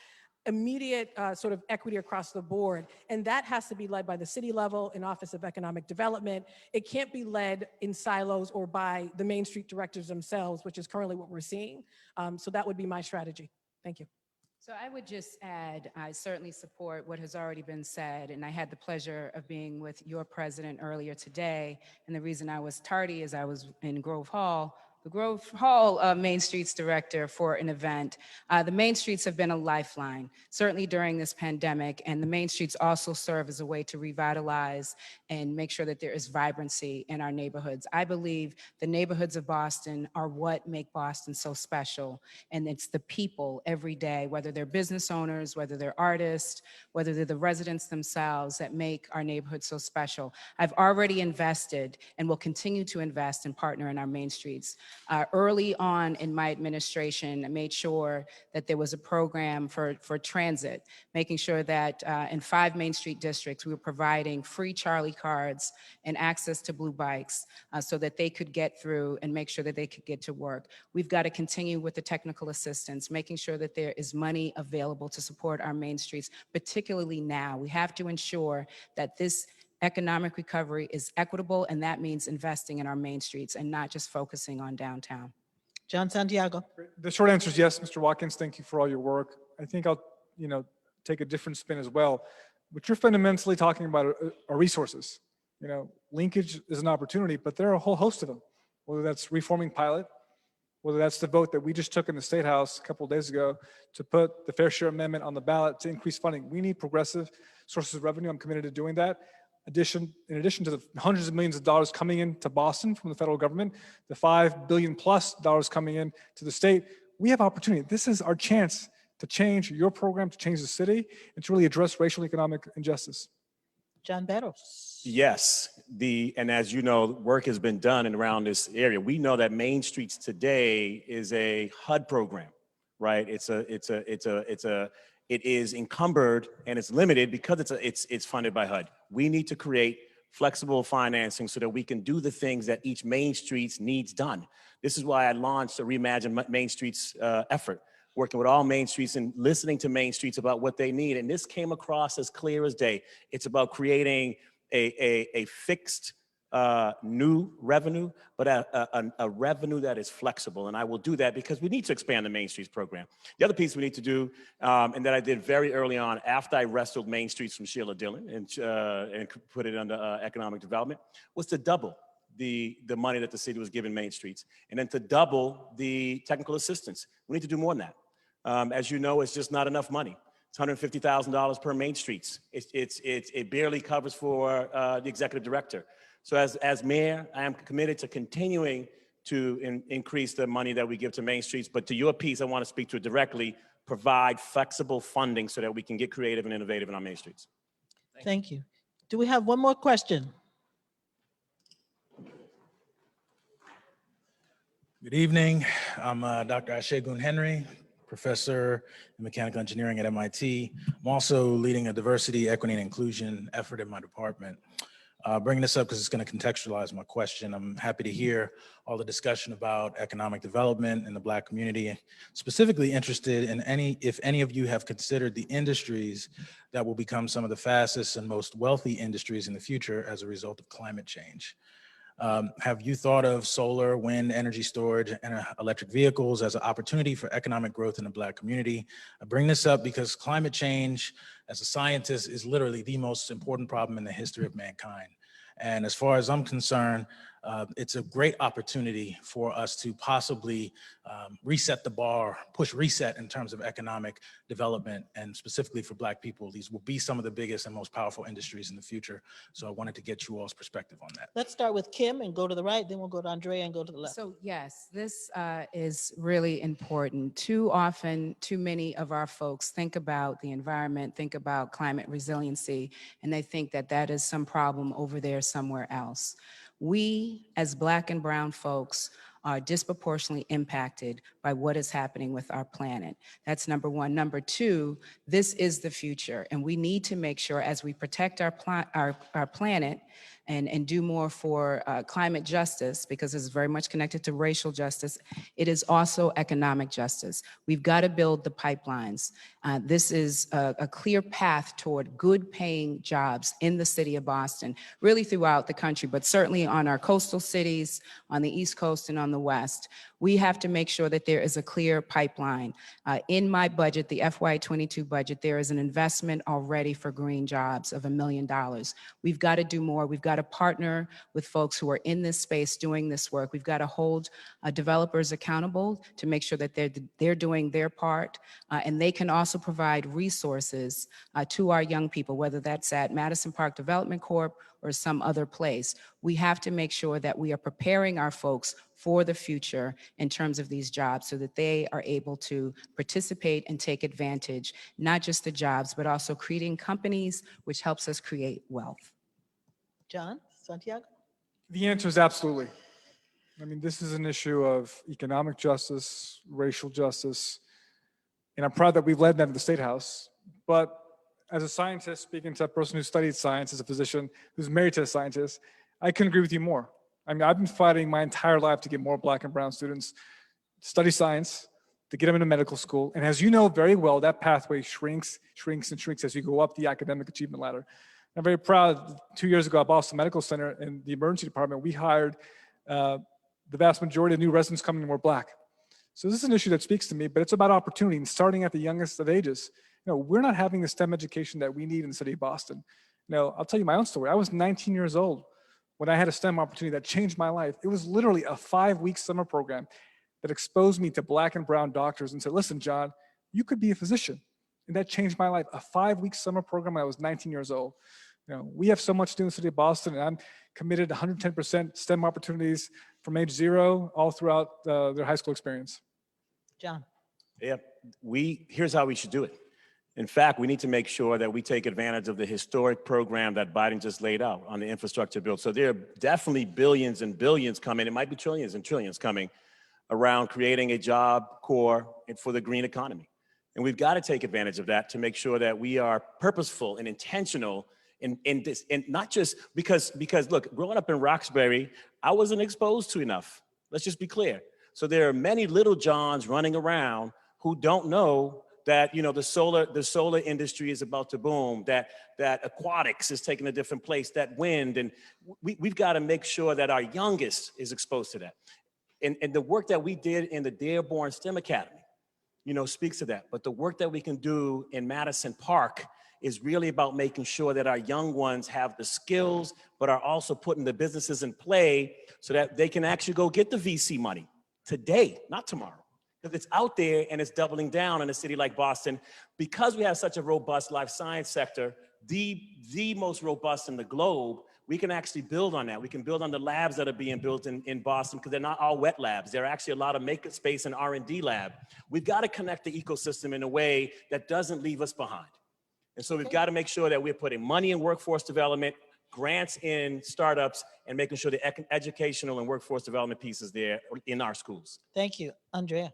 immediate sort of equity across the board. And that has to be led by the city level in Office of Economic Development. It can't be led in silos or by the Main Street directors themselves, which is currently what we're seeing. So that would be my strategy. Thank you. So I would just add, I certainly support what has already been said, and I had the pleasure of being with your president earlier today, and the reason I was tardy is I was in Grove Hall, the Grove Hall Main Streets director for an event. The Main Streets have been a lifeline, certainly during this pandemic, and the Main Streets also serve as a way to revitalize and make sure that there is vibrancy in our neighborhoods. I believe the neighborhoods of Boston are what make Boston so special, and it's the people every day, whether they're business owners, whether they're artists, whether they're the residents themselves, that make our neighborhoods so special. I've already invested and will continue to invest and partner in our Main Streets. Early on in my administration, I made sure that there was a program for transit, making sure that in 5 Main Street districts, we were providing free Charlie cards and access to blue bikes so that they could get through and make sure that they could get to work. We've got to continue with the technical assistance, making sure that there is money available to support our main streets, particularly now. We have to ensure that this economic recovery is equitable, and that means investing in our main streets and not just focusing on downtown. John Santiago. The short answer is yes, Mr. Watkins. Thank you for all your work. I think I'll, take a different spin as well. What you're fundamentally talking about are resources. Linkage is an opportunity, but there are a whole host of them. Whether that's reforming pilot, whether that's the vote that we just took in the State House a couple of days ago to put the Fair Share Amendment on the ballot to increase funding. We need progressive sources of revenue. I'm committed to doing that. In addition to the hundreds of millions of dollars coming into Boston from the federal government, the $5 billion plus coming in to the state, we have opportunity. This is our chance to change your program, to change the city, and to really address racial and economic injustice. John Barrows. Yes, and as you know, work has been done around this area. We know that Main Streets today is a HUD program, right? It is encumbered and it's limited because it's funded by HUD. We need to create flexible financing so that we can do the things that each Main Streets needs done. This is why I launched a Reimagine Main Streets effort, working with all Main Streets and listening to Main Streets about what they need. And this came across as clear as day. It's about creating a fixed new revenue, but a revenue that is flexible. And I will do that because we need to expand the Main Streets program. The other piece we need to do, and that I did very early on after I wrestled Main Streets from Sheila Dillon and put it under economic development, was to double the money that the city was giving Main Streets, and then to double the technical assistance. We need to do more than that. As you know, it's just not enough money. It's $150,000 per Main Streets. It barely covers for the executive director. So as mayor, I am committed to continuing to increase the money that we give to Main Streets. But to your piece, I want to speak to it directly, provide flexible funding so that we can get creative and innovative in our Main Streets. Thank you. Do we have one more question? Good evening. I'm Dr. Ashegun Henry, professor in mechanical engineering at MIT. I'm also leading a diversity, equity, and inclusion effort in my department. Bringing this up because it's going to contextualize my question. I'm happy to hear all the discussion about economic development in the Black community. Specifically interested in if any of you have considered the industries that will become some of the fastest and most wealthy industries in the future as a result of climate change. Have you thought of solar, wind, energy storage, and electric vehicles as an opportunity for economic growth in the Black community? I bring this up because climate change, as a scientist, is literally the most important problem in the history of mankind. And as far as I'm concerned, it's a great opportunity for us to possibly reset the bar, push reset in terms of economic development, and specifically for Black people. These will be some of the biggest and most powerful industries in the future. So I wanted to get you all's perspective on that. Let's start with Kim and go to the right, then we'll go to Andrea and go to the left. So yes, this is really important. Too often, too many of our folks think about the environment, think about climate resiliency, and they think that that is some problem over there somewhere else. We, as Black and brown folks, are disproportionately impacted by what is happening with our planet. That's number one. Number two, this is the future, and we need to make sure as we protect our planet and do more for climate justice, because it's very much connected to racial justice, it is also economic justice. We've got to build the pipelines. This is a clear path toward good paying jobs in the city of Boston, really throughout the country, but certainly on our coastal cities, on the East Coast and on the West. We have to make sure that there is a clear pipeline. In my budget, the FY22 budget, there is an investment already for green jobs of $1 million. We've got to do more. We've got to partner with folks who are in this space doing this work. We've got to hold developers accountable to make sure that they're doing their part, and they can also provide resources to our young people, whether that's at Madison Park Development Corp or some other place. We have to make sure that we are preparing our folks for the future in terms of these jobs so that they are able to participate and take advantage, not just the jobs, but also creating companies, which helps us create wealth. John Santiago. The answer is absolutely. I mean, this is an issue of economic justice, racial justice, and I'm proud that we've led that in the State House. But as a scientist, speaking to a person who studied science, as a physician who's married to a scientist, I couldn't agree with you more. I mean, I've been fighting my entire life to get more Black and brown students to study science, to get them into medical school. And as you know very well, that pathway shrinks as you go up the academic achievement ladder. I'm very proud, 2 years ago at Boston Medical Center in the emergency department, we hired the vast majority of new residents coming in were Black. So this is an issue that speaks to me, but it's about opportunity and starting at the youngest of ages. You know, we're not having the STEM education that we need in the city of Boston. You know, I'll tell you my own story. I was 19 years old when I had a STEM opportunity that changed my life. It was literally a 5-week summer program that exposed me to Black and brown doctors and said, listen, John, you could be a physician. And that changed my life. A 5-week summer program when I was 19 years old. You know, we have so much to do in the city of Boston, and I'm committed 110% STEM opportunities from age 0 all throughout their high school experience. John. Yeah, here's how we should do it. In fact, we need to make sure that we take advantage of the historic program that Biden just laid out on the infrastructure bill. So there are definitely billions and billions coming. It might be trillions and trillions coming around creating a job corps for the green economy. And we've got to take advantage of that to make sure that we are purposeful and intentional in this, and not just because look, growing up in Roxbury, I wasn't exposed to enough. Let's just be clear. So there are many little Johns running around who don't know that, you know, the solar industry is about to boom, that aquatics is taking a different place, that wind, and we've got to make sure that our youngest is exposed to that. And the work that we did in the Dearborn STEM Academy, you know, speaks to that. But the work that we can do in Madison Park is really about making sure that our young ones have the skills, but are also putting the businesses in play so that they can actually go get the VC money today, not tomorrow. Because it's out there and it's doubling down in a city like Boston. Because we have such a robust life science sector, the most robust in the globe, we can actually build on that. We can build on the labs that are being built in Boston, because they're not all wet labs. There are actually a lot of make space and R&D lab. We've got to connect the ecosystem in a way that doesn't leave us behind. And so we've got to make sure that we're putting money in workforce development, grants in startups, and making sure the educational and workforce development piece is there in our schools. Thank you. Andrea.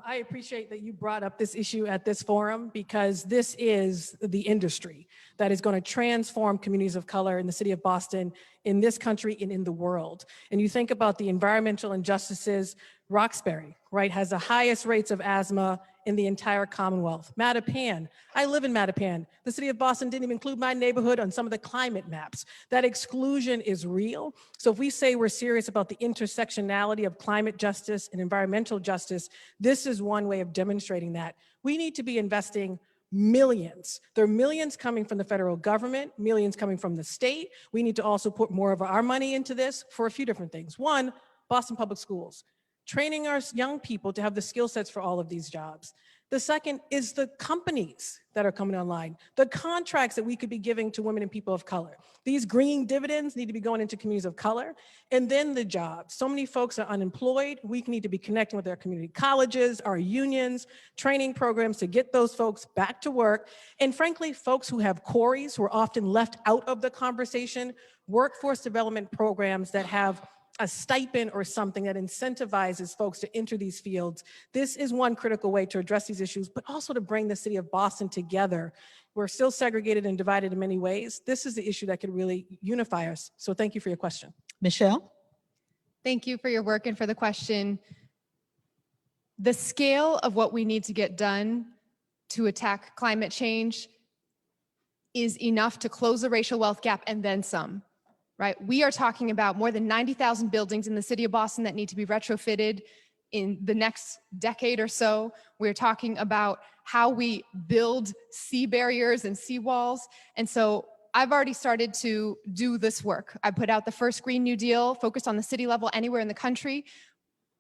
I appreciate that you brought up this issue at this forum, because this is the industry that is going to transform communities of color in the city of Boston, in this country, and in the world. And you think about the environmental injustices. Roxbury, right, has the highest rates of asthma in the entire Commonwealth. Mattapan, I live in Mattapan. The city of Boston didn't even include my neighborhood on some of the climate maps. That exclusion is real. So if we say we're serious about the intersectionality of climate justice and environmental justice, this is one way of demonstrating that. We need to be investing millions. There are millions coming from the federal government, millions coming from the state. We need to also put more of our money into this for a few different things. One, Boston Public Schools, training our young people to have the skill sets for all of these jobs. The second is the companies that are coming online, the contracts that we could be giving to women and people of color. These green dividends need to be going into communities of color. And then the jobs. So many folks are unemployed. We need to be connecting with our community colleges, our unions, training programs to get those folks back to work. And frankly, folks who have quarries, who are often left out of the conversation, workforce development programs that have a stipend or something that incentivizes folks to enter these fields. This is one critical way to address these issues, but also to bring the city of Boston together. We're still segregated and divided in many ways. This is the issue that could really unify us. So thank you for your question. Michelle? Thank you for your work and for the question. The scale of what we need to get done to attack climate change is enough to close the racial wealth gap and then some. Right? We are talking about more than 90,000 buildings in the city of Boston that need to be retrofitted in the next decade or so. We're talking about how we build sea barriers and seawalls. And so I've already started to do this work. I put out the first Green New Deal focused on the city level anywhere in the country.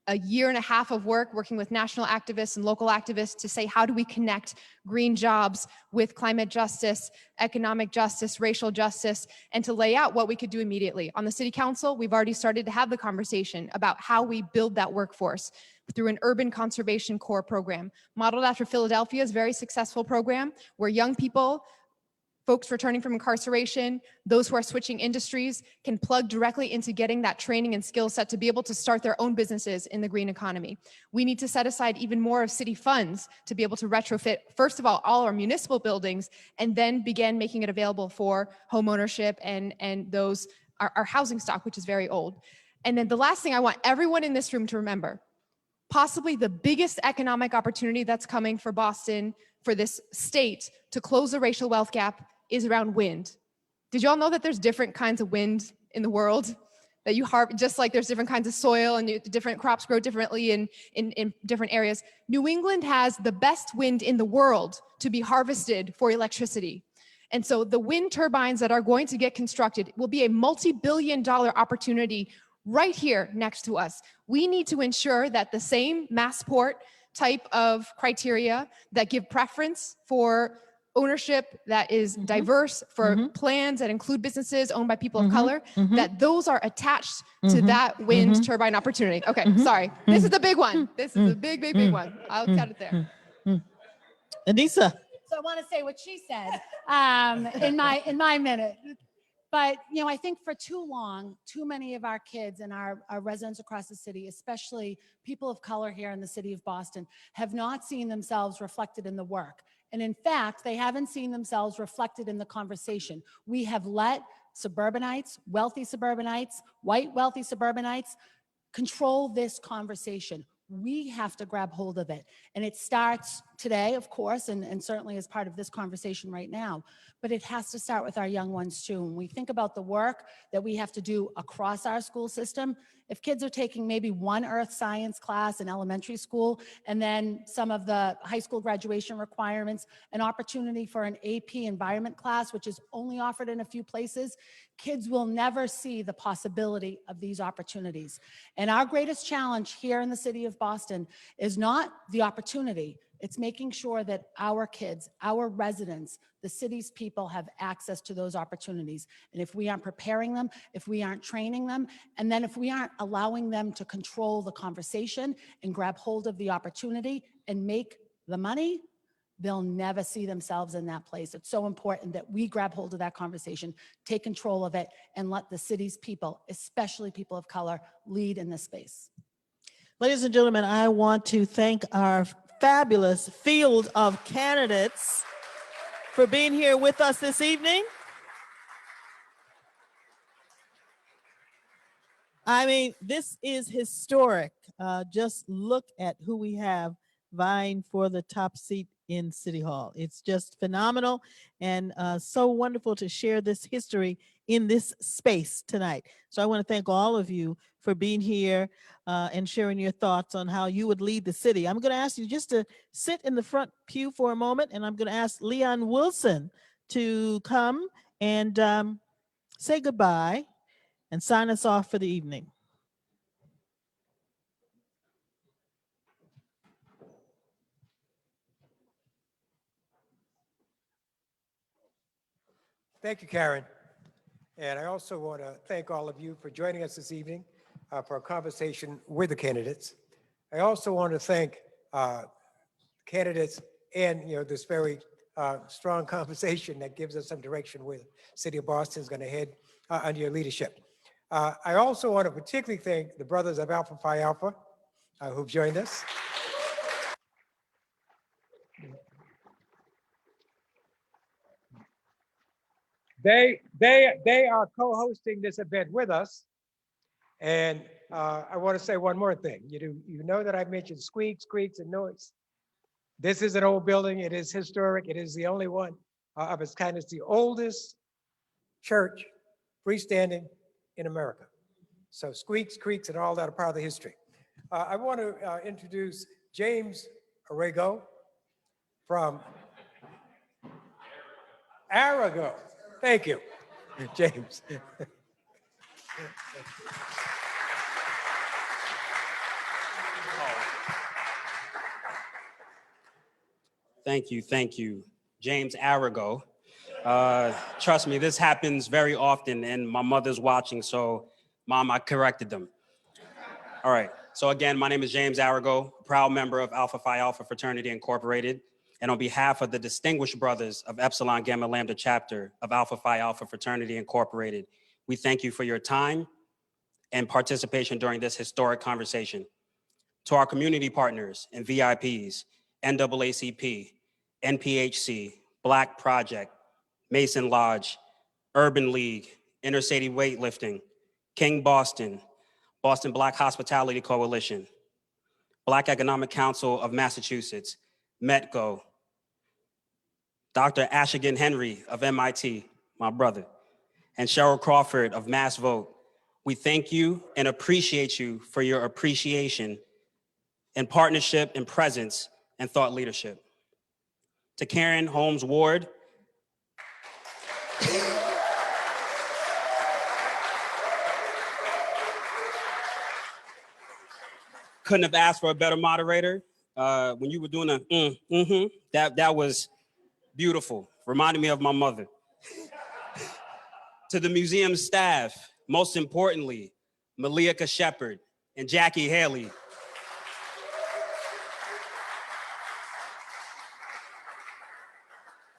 A year and a half of work working with national activists and local activists to say, how do we connect green jobs with climate justice, economic justice, racial justice, and to lay out what we could do immediately. On the city council, we've already started to have the conversation about how we build that workforce through an urban conservation corps program, modeled after Philadelphia's very successful program, where young people folks returning from incarceration, those who are switching industries can plug directly into getting that training and skill set to be able to start their own businesses in the green economy. We need to set aside even more of city funds to be able to retrofit, first of all our municipal buildings, and then begin making it available for home ownership and those, our housing stock, which is very old. And then the last thing I want everyone in this room to remember, possibly the biggest economic opportunity that's coming for Boston, for this state to close the racial wealth gap, is around wind. Did you all know that there's different kinds of wind in the world? That you harvest, just like there's different kinds of soil and different crops grow differently in different areas. New England has the best wind in the world to be harvested for electricity. And so the wind turbines that are going to get constructed will be a multi-billion-dollar opportunity right here next to us. We need to ensure that the same Massport type of criteria that give preference for ownership that is diverse, for plans that include businesses owned by people of color, that those are attached to that wind turbine opportunity. Okay, sorry. This is the big one. This is a big, big, big one. I'll cut it there. Anissa. So I want to say what she said in my minute. But, you know, I think for too long, too many of our kids and our residents across the city, especially people of color here in the city of Boston, have not seen themselves reflected in the work. And in fact, they haven't seen themselves reflected in the conversation. We have let suburbanites, wealthy suburbanites, white wealthy suburbanites control this conversation. We have to grab hold of it. And it starts today, of course, and certainly as part of this conversation right now, but it has to start with our young ones too. When we think about the work that we have to do across our school system, if kids are taking maybe one earth science class in elementary school, and then some of the high school graduation requirements, an opportunity for an AP environment class, which is only offered in a few places, kids will never see the possibility of these opportunities. And our greatest challenge here in the city of Boston is not the opportunity, it's making sure that our kids, our residents, the city's people have access to those opportunities. And if we aren't preparing them, if we aren't training them, and then if we aren't allowing them to control the conversation and grab hold of the opportunity and make the money, they'll never see themselves in that place. It's so important that we grab hold of that conversation, take control of it, and let the city's people, especially people of color, lead in this space. Ladies and gentlemen, I want to thank our fabulous field of candidates for being here with us this evening. I mean, this is historic. Just look at who we have vying for the top seat in City Hall. It's just phenomenal and so wonderful to share this history in this space tonight. So I want to thank all of you for being here and sharing your thoughts on how you would lead the city. I'm going to ask you just to sit in the front pew for a moment, and I'm going to ask Leon Wilson to come and say goodbye and sign us off for the evening. Thank you, Karen. And I also want to thank all of you for joining us this evening for a conversation with the candidates. I also want to thank candidates and this very strong conversation that gives us some direction where the city of Boston is going to head under your leadership. I also want to particularly thank the brothers of Alpha Phi Alpha who've joined us. They are co-hosting this event with us. And I want to say one more thing. You know that I've mentioned squeaks, creaks, and noise. This is an old building. It is historic. It is the only one of its kind. It's the oldest church freestanding in America. So squeaks, creaks, and all that are part of the history. I want to introduce James Arago from Arago. Thank you, James. Thank you. James Arago. Trust me, this happens very often, and my mother's watching, so Mom, I corrected them. All right, so again, my name is James Arago, proud member of Alpha Phi Alpha Fraternity Incorporated. and on behalf of the distinguished brothers of Epsilon Gamma Lambda chapter of Alpha Phi Alpha Fraternity Incorporated, we thank you for your time and participation during this historic conversation. To our community partners and VIPs, NAACP, NPHC, Black Project, Mason Lodge, Urban League, Inner City Weightlifting, King Boston, Boston Black Hospitality Coalition, Black Economic Council of Massachusetts, METCO, Dr. Ashigan Henry of MIT, my brother, and Cheryl Crawford of Mass Vote. We thank you and appreciate you for your appreciation and partnership and presence and thought leadership. To Karen Holmes Ward, couldn't have asked for a better moderator. When you were doing that was beautiful. Reminded me of my mother. To the museum staff, most importantly, Malika Shepard and Jackie Haley.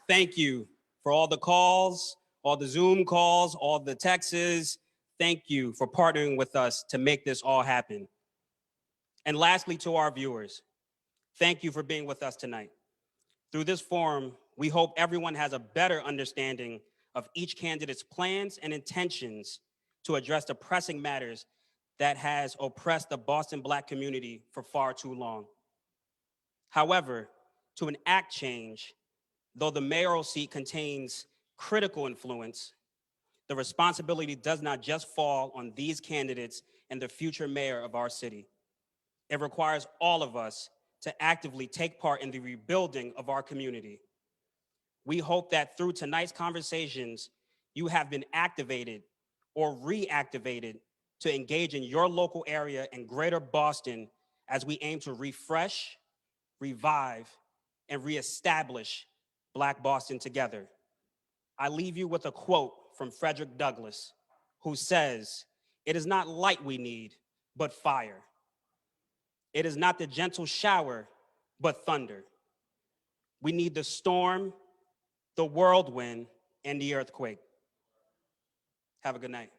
Thank you for all the calls, all the Zoom calls, all the texts. Thank you for partnering with us to make this all happen. And lastly, to our viewers, thank you for being with us tonight. Through this forum, we hope everyone has a better understanding of each candidate's plans and intentions to address the pressing matters that has oppressed the Boston Black community for far too long. However, to enact change, though the mayoral seat contains critical influence, the responsibility does not just fall on these candidates and the future mayor of our city. It requires all of us to actively take part in the rebuilding of our community. We hope that through tonight's conversations, you have been activated or reactivated to engage in your local area and greater Boston as we aim to refresh, revive, and reestablish Black Boston together. I leave you with a quote from Frederick Douglass, who says, "It is not light we need, but fire. It is not the gentle shower, but thunder. We need the storm, the whirlwind, and the earthquake." Have a good night.